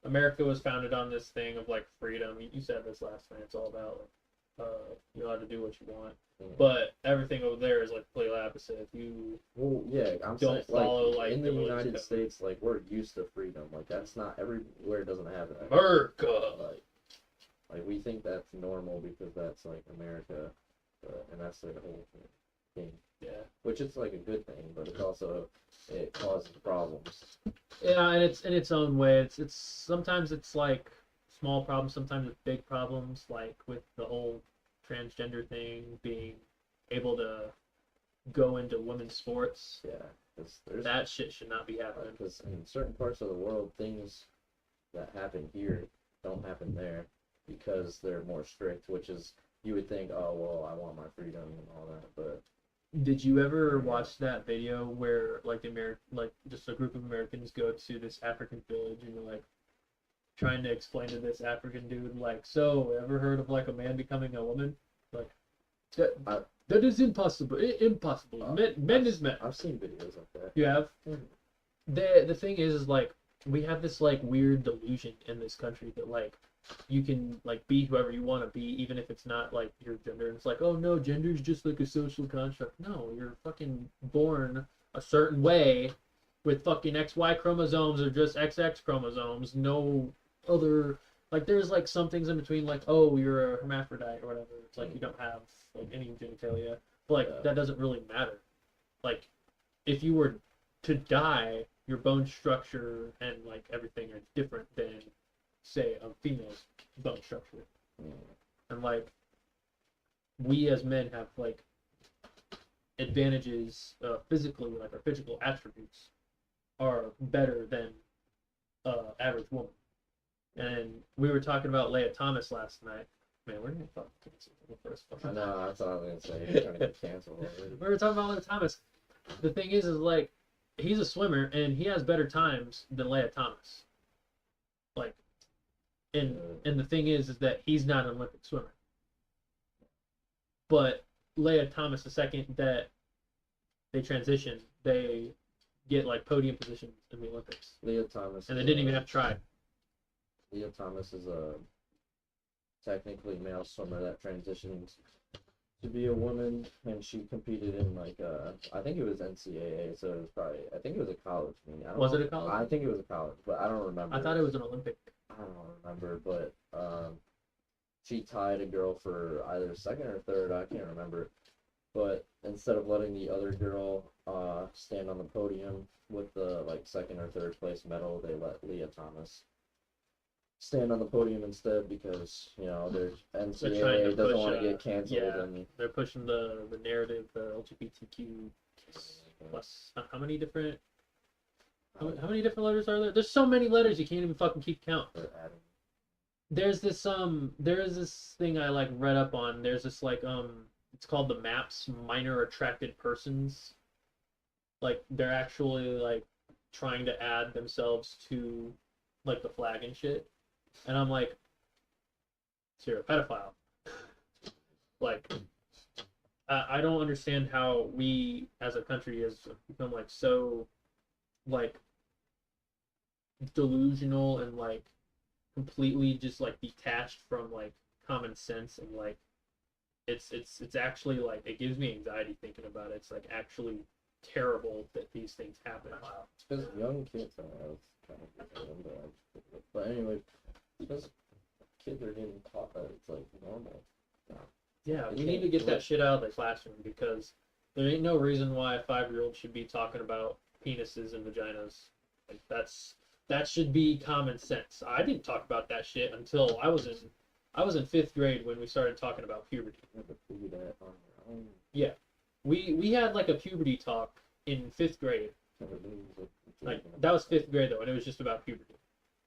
America was founded on this thing of like freedom. You said this last night. It's all about like you're allowed to do what you want, but everything over there is like completely opposite. If you I'm don't saying, follow like in the United States, like we're used to freedom. Like that's not everywhere. Doesn't have that. America. Like we think that's normal because that's like America, and that's like the whole thing. Yeah. Which is like a good thing, but it's also it causes problems. Yeah, and it's in its own way. It's sometimes it's like small problems, sometimes it's big problems, like with the whole transgender thing, being able to go into women's sports. Yeah, that shit should not be happening. Because in certain parts of the world, things that happen here don't happen there because they're more strict. Which is, you would think, oh well, I want my freedom and all that, but Did you ever watch that video where like just a group of Americans go to this African village and you're like trying to explain to this African dude like, so ever heard of like a man becoming a woman? Like that is impossible. Impossible. Men is men. I've seen videos like that. You have? The thing is like we have this like weird delusion in this country that like you can like be whoever you want to be even if it's not like your gender. And it's like, oh no, gender is just like a social construct. No, you're fucking born a certain way with fucking XY chromosomes or just XX chromosomes. No other like there's like some things in between like, oh, you're a hermaphrodite or whatever. It's like you don't have like any genitalia. But like that doesn't really matter. Like if you were to die, your bone structure and like everything are different than say a female's bone structure. And like we as men have like advantages physically, like our physical attributes are better than average woman. And we were talking about Leah Thomas last night. Man, we're gonna fucking cancel the first fucking. I know, that's what I was gonna say. You're trying to get canceled already. We were talking about Leah Thomas. The thing is like he's a swimmer and he has better times than Leah Thomas. Like, and the thing is that he's not an Olympic swimmer. But Leah Thomas, the second that they transition, they get like podium positions in the Olympics. Leah Thomas. And they didn't even have to try. Leah Thomas is a technically male swimmer that transitioned to be a woman, and she competed in like I think it was NCAA, so it was probably I think it was a college meet. Was it a college? I think it was a college, but I don't remember. I thought it was an Olympic. I don't remember, but she tied a girl for either second or third. I can't remember. But instead of letting the other girl stand on the podium with the like second or third place medal, they let Leah Thomas stand on the podium instead because their NCAA doesn't want to get canceled. Yeah, and they're pushing the narrative, the LGBTQ plus. How many different letters are there? There's so many letters you can't even fucking keep count. There's this thing I like read up on. There's this like it's called the MAPS, minor attracted persons. Like they're actually like trying to add themselves to like the flag and shit. And I'm like, so you're a pedophile. Like, I don't understand how we as a country has become like so like delusional and like completely just like detached from like common sense, and like it's actually like it gives me anxiety thinking about it. It's like actually terrible that these things happen. Because young kids but anyway, because kids are getting taught that it's like normal. Yeah, we need to get that shit out of the classroom because there ain't no reason why a 5-year-old should be talking about penises and vaginas. Like that should be common sense. I didn't talk about that shit until I was in 5th grade when we started talking about puberty. Yeah, we had like a puberty talk in 5th grade. Like that was 5th grade though, and it was just about puberty.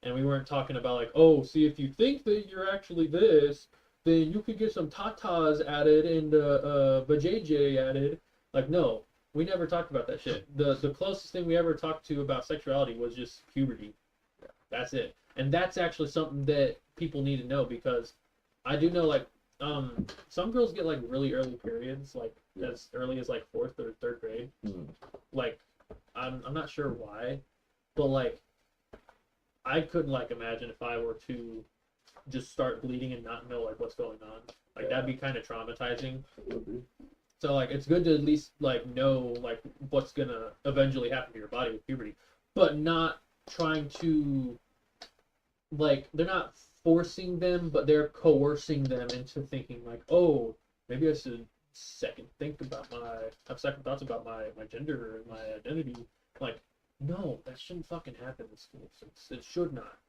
And we weren't talking about like, oh, see, if you think that you're actually this, then you could get some tatas added and vajayjay added. Like, no, we never talked about that shit. The closest thing we ever talked to about sexuality was just puberty. That's it. And that's actually something that people need to know because I do know like some girls get like really early periods, like as early as like 4th or 3rd grade. Like I'm not sure why, but like I couldn't like imagine if I were to just start bleeding and not know like what's going on. Like that'd be kind of traumatizing. So like it's good to at least like know like what's gonna eventually happen to your body with puberty, but not trying to like they're not forcing them, but they're coercing them into thinking like, oh, maybe I should have second thoughts about my gender and my identity. Like, no, that shouldn't fucking happen in schools. It should not.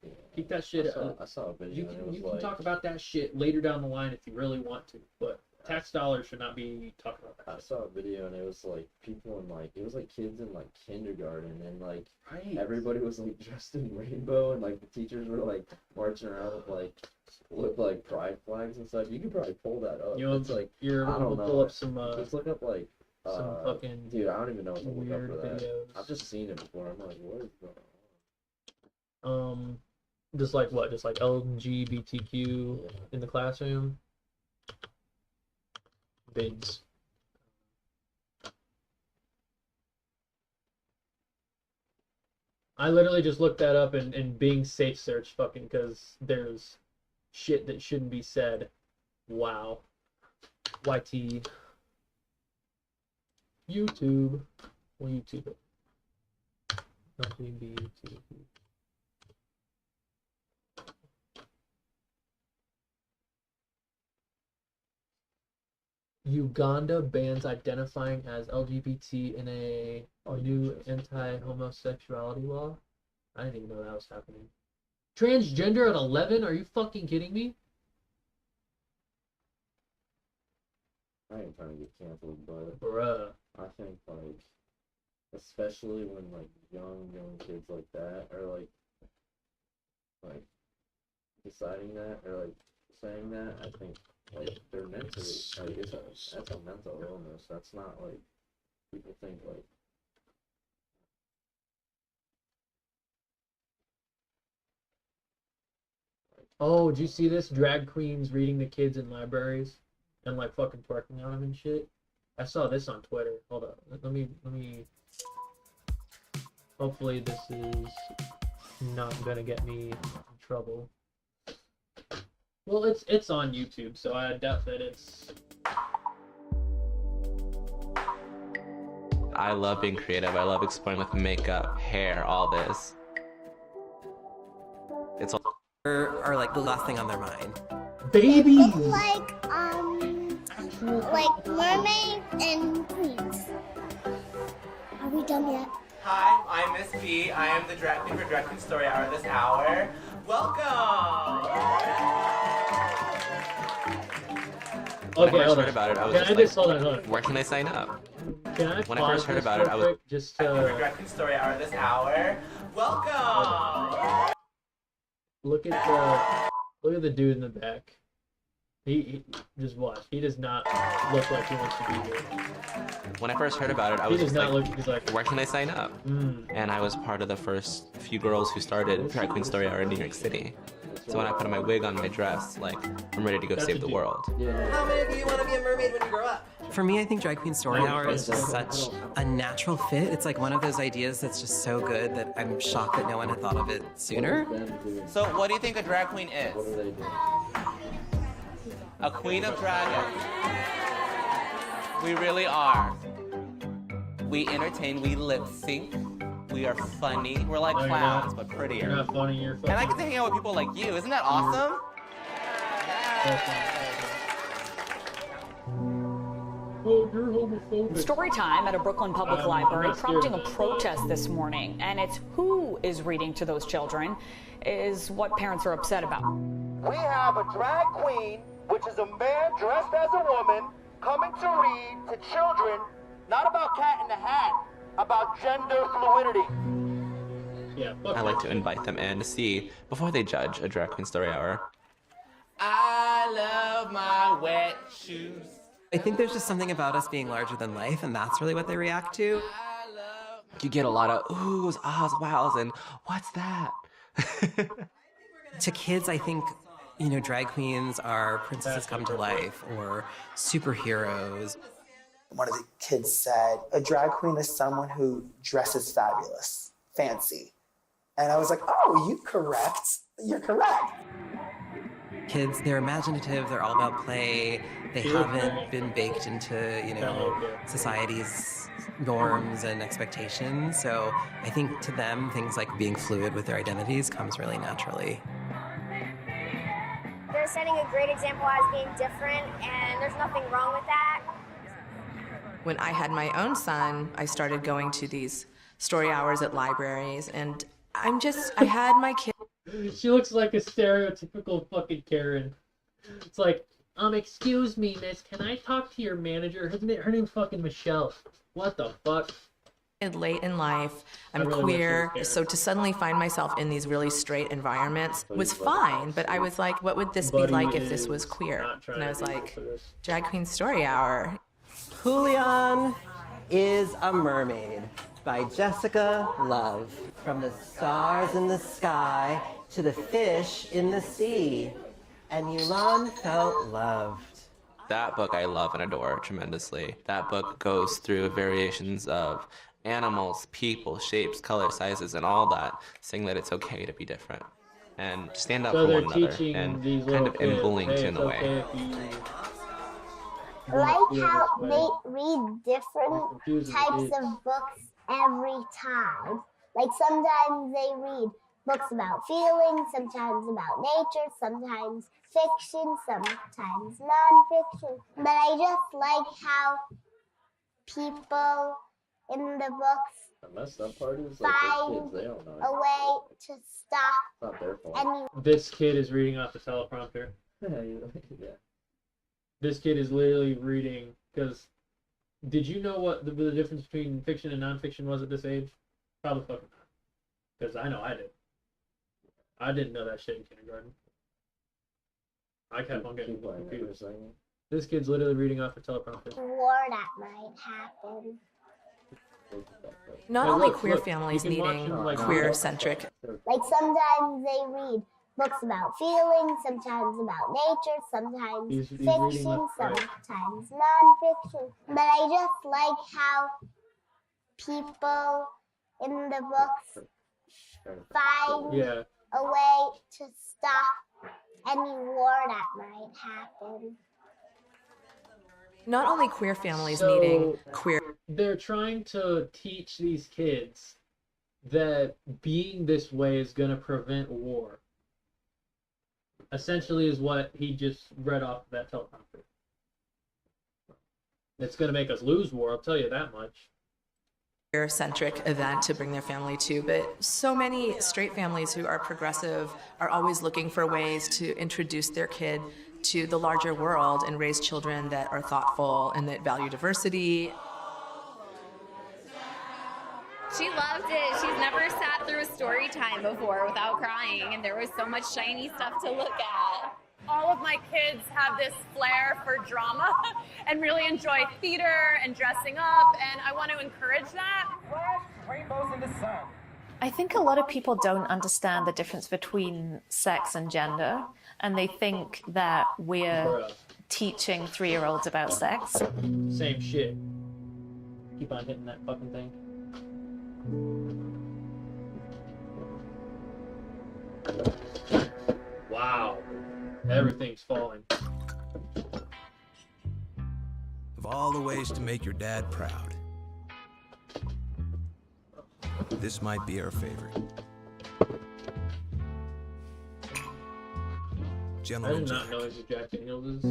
Yeah. Keep that shit. I saw a video. You can talk about that shit later down the line if you really want to, but tax dollars should not be talking about that. I saw a video and it was like people in like it was like kids in like kindergarten and like everybody was like dressed in rainbow and like the teachers were like marching around with pride flags and stuff. You could probably pull that up. You know, it's like you're I don't know. pull up some. Just look up like Some fucking dude, I don't even know what to look up weird for that. videos. I've just seen it before. I'm like, what is going on? Just like what? Just like LGBTQ in the classroom? Bids. I literally just looked that up and Bing safe search fucking because there's shit that shouldn't be said. Wow. YT. YouTube. We'll YouTube it. LGBT. Uganda bans identifying as LGBT in a new anti-homosexuality law. I didn't even know that was happening. Transgender at 11? Are you fucking kidding me? I ain't trying to get canceled, but Bruh. I think like, especially when like young kids like that are like deciding that or like saying that, I think like they're mentally like that's a mental illness. That's not like people think like. Oh, did you see this? Drag queens reading the kids in libraries and like fucking twerking on them and shit. I saw this on Twitter. Hold up. Let me. Hopefully this is not gonna get me in trouble. Well, it's on YouTube, so I doubt that it's. I love being creative. I love exploring with makeup, hair, all this. It's all are like the last thing on their mind. Babies! Like mermaids and queens. Are we done yet? Hi, I'm Miss B. I am the drag queen for Drag Queen Story Hour this hour. Welcome! When Okay, I first heard about it, I was just like, hold on. where can I sign up? Can I When I first heard about it, I was just for Drag Queen Story Hour this hour. Welcome! Look at the dude in the back. He just watch. He does not look like he wants to be here. When I first heard about it, I He was does just not like, look. He's like, where can I sign up? And I was part of the first few girls who started Drag Queen Story Hour in New York City. So when I put on my wig on my dress, like, I'm ready to go save the world. How many of you want to be a mermaid when you grow up? For me, I think Drag Queen Story Hour is just such a natural fit. It's like one of those ideas that's just so good that I'm shocked that no one had thought of it sooner. So what do you think a drag queen is? A queen of dragons. We really are. We entertain, we lip sync, we are funny. We're like No, you're clowns, not. but prettier. You're not funny, you're And I get to hang out with people like you. Isn't that awesome? oh, you're homophobic. Story time at a Brooklyn Public Library prompting a protest this morning, and it's who is reading to those children is what parents are upset about. We have a drag queen, which is a man dressed as a woman, coming to read to children, not about Cat in the Hat, about gender fluidity. Yeah, I like to invite them in to see before they judge a Drag Queen Story Hour. I love my wet shoes. I think there's just something about us being larger than life, and that's really what they react to. You get a lot of oohs, ahs, wows, and what's that? To kids, I think, you know, drag queens are princesses come to life or superheroes. One of the kids said, a drag queen is someone who dresses fabulous, fancy. And I was like, oh, you're correct. Kids, they're imaginative, they're all about play. They haven't been baked into, you know, society's norms and expectations. So I think to them, things like being fluid with their identities comes really naturally. They're setting a great example as being different, and there's nothing wrong with that. When I had my own son, I started going to these story hours at libraries, and I had my kid. She looks like a stereotypical fucking Karen. It's like, excuse me, miss, can I talk to your manager? Her name's fucking Michelle. What the fuck? Late in life, I'm really queer, so to suddenly find myself in these really straight environments was fine, but I was like, what would this be like if this was queer? And I was like, Drag Queen Story Hour. Julian, is a Mermaid by Jessica Love. From the stars in the sky to the fish in the sea. And Yulan felt loved. That book I love and adore tremendously. That book goes through variations of animals, people, shapes, color, sizes, and all that, saying that it's okay to be different and stand up for one another and kind of in bullying too in a way. Like how they read different types of books every time. Like sometimes they read books about feelings, sometimes about nature, sometimes fiction, sometimes non-fiction. But I just like how people in the books The messed up part is like find those kids, they don't know. a way to stop It's not their fault. any. This kid is reading off the teleprompter. Yeah. This kid is literally reading, because did you know what the difference between fiction and nonfiction was at this age? Probably fucking not. Because I know I did. I didn't know that shit in kindergarten. I kept on getting confused. This kid's literally reading off the teleprompter. War that might happen. Not Hey, only look, queer look, families you can watch needing them, like, queer-centric. Like sometimes they read books about feelings, sometimes about nature, sometimes He's reading fiction, left, right. sometimes non-fiction. But I just like how people in the books find Yeah. a way to stop any war that might happen. Not only queer families So, needing queer. They're trying to teach these kids that being this way is going to prevent war. Essentially is what he just read off of that teleprompter. It's going to make us lose war, I'll tell you that much. Queer-centric event to bring their family to, but so many straight families who are progressive are always looking for ways to introduce their kid to the larger world and raise children that are thoughtful and that value diversity. She loved it. She's never sat through a story time before without crying, and there was so much shiny stuff to look at. All of my kids have this flair for drama and really enjoy theater and dressing up, and I want to encourage that. Rainbows in the sun. I think a lot of people don't understand the difference between sex and gender, and they think that we're teaching 3-year-olds about sex. Same shit. Keep on hitting that fucking thing. Wow. Everything's falling. Of all the ways to make your dad proud, this might be our favorite. I Gentleman did not Jack. know he's a Jack Daniels.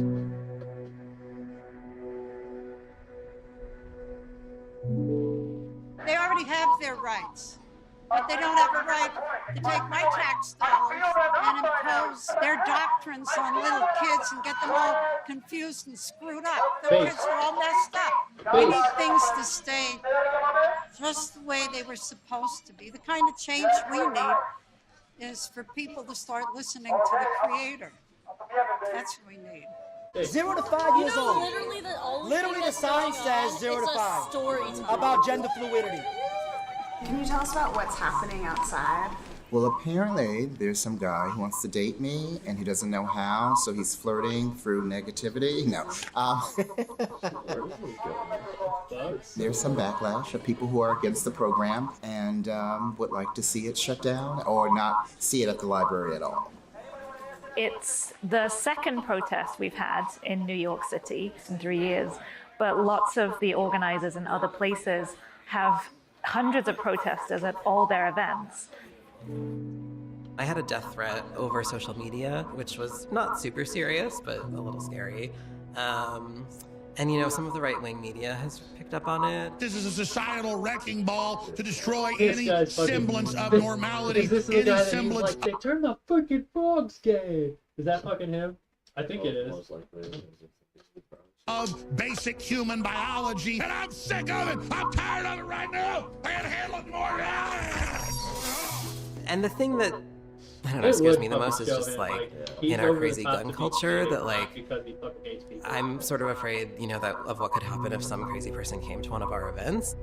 They already have their rights, but they don't have a right to take my tax dollars and impose their doctrines on little kids and get them all confused and screwed up. The kids are all messed up. We need things to stay just the way they were supposed to be. The kind of change we need is for people to start listening to the Creator. That's what we need. 0 to 5 years old. Literally the sign says 0 to 5 about gender fluidity. Can you tell us about what's happening outside? Well, apparently there's some guy who wants to date me and he doesn't know how, so he's flirting through negativity. No. There's some backlash of people who are against the program and would like to see it shut down or not see it at the library at all. It's the second protest we've had in New York City in 3 years, but lots of the organizers in other places have hundreds of protesters at all their events. I had a death threat over social media, which was not super serious, but a little scary. And, you know, some of the right-wing media has picked up on it. This is a societal wrecking ball to destroy This any guy's fucking- semblance of this- normality, This is the any guy that he's semblance like, they turned the fucking frogs gay. Is that fucking him? I think it is. of basic human biology, and I'm sick of it. I'm tired of it right now. I can't handle it more. And the thing that I don't know, It scares would me the most fucking is show just him, like he's in our over the crazy top gun to be culture hated, that not like because he fucking hates people. I'm sort of afraid, you know, that of what could happen if some crazy person came to one of our events.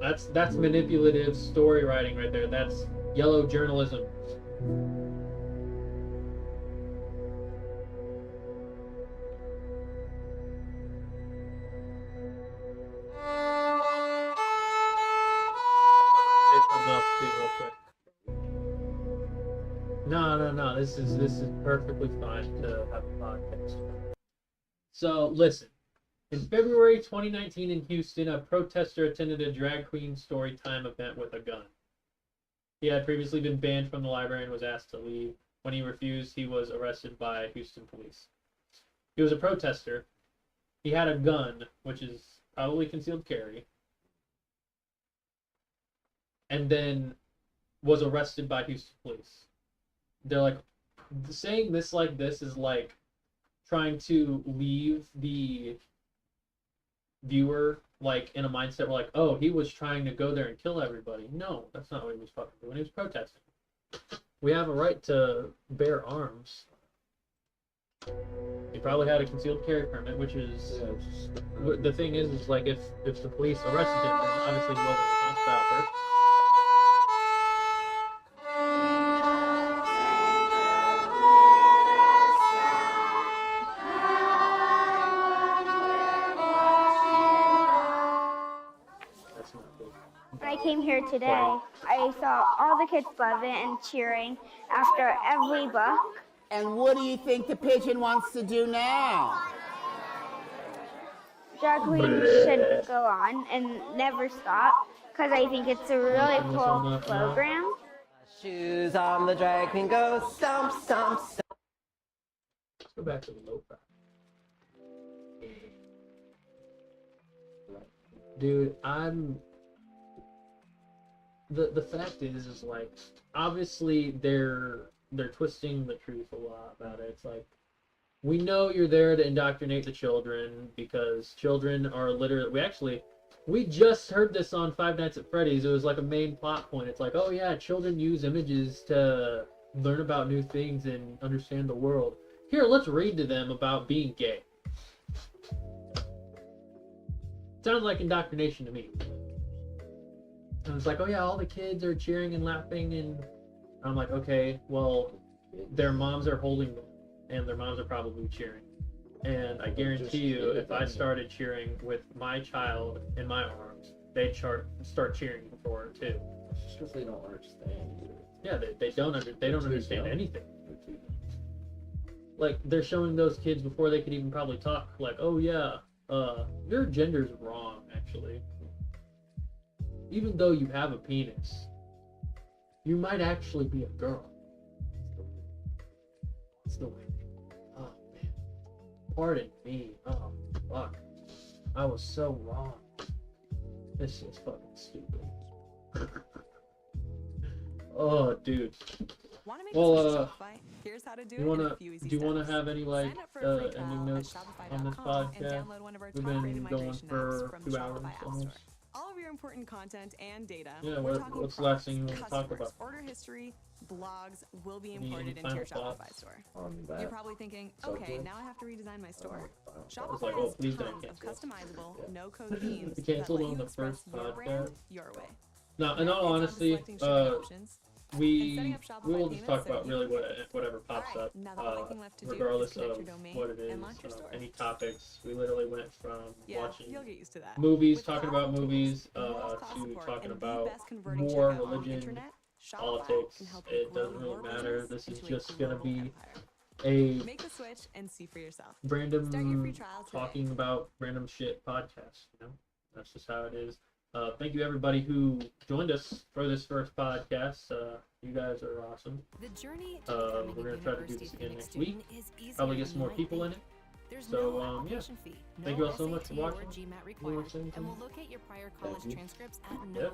That's manipulative story writing right there. That's yellow journalism. Say something else too, real quick. No. This is perfectly fine to have a podcast. So listen. In February 2019 in Houston, a protester attended a drag queen story time event with a gun. He had previously been banned from the library and was asked to leave. When he refused, he was arrested by Houston police. He was a protester. He had a gun, which is probably concealed carry, and then was arrested by Houston police. They're like, saying this like this is like trying to leave the viewer like in a mindset where like, oh, he was trying to go there and kill everybody. No, that's not what he was fucking doing. He was protesting. We have a right to bear arms. He probably had a concealed carry permit, which is the thing is like if the police arrested him, then obviously he wasn't a hostile person. When I came here today, I saw all the kids loving and cheering after every book. And what do you think the pigeon wants to do now? Drag Queen should go on and never stop because I think it's a really cool program. Shoes on the drag queen, go stomp, stomp, stomp. Let's go back to the lo-fi. Dude, the fact is like obviously they're twisting the truth a lot about it. It's like, we know you're there to indoctrinate the children because children are literally we just heard this on Five Nights at Freddy's. It was like a main plot point. It's like, oh yeah, children use images to learn about new things and understand the world. Here, let's read to them about being gay. Sounds like indoctrination to me. And it's like, oh yeah, all the kids are cheering and laughing, and I'm like, okay, well, their moms are holding them, and their moms are probably cheering. And I guarantee you, if I started cheering with my child in my arms, they'd start cheering for her too. It's just because they don't understand. Yeah, they don't understand anything. Like, they're showing those kids before they could even probably talk, like, oh yeah, your gender's wrong, actually. Even though you have a penis, you might actually be a girl. Still, oh man, pardon me. Oh fuck, I was so wrong. This is fucking stupid. Oh, dude. Well, do you wanna have any like ending notes on this podcast? We've been going for 2 hours almost. All of your important content and data. Yeah, what's the last thing you want to talk about? Order history, blogs will be imported into your Shopify store. You're probably thinking, okay, now I have to redesign my store. Shopify has tons of customizable, no-code themes that let you express your brand your way. Now, in all honesty, we will just talk about really whatever pops up, regardless of what it is, any topics. We literally went from watching movies, talking about movies, to talking about war, religion, politics. It doesn't really matter. This is just gonna be a Make the switch and see for yourself. random talking about random shit podcast. You know, that's just how it is. Thank you everybody who joined us for this first podcast. You guys are awesome. We're gonna try to do this again next week. Probably get some more people in it. So yeah, thank you all so much for watching. And we'll locate your prior college transcripts at no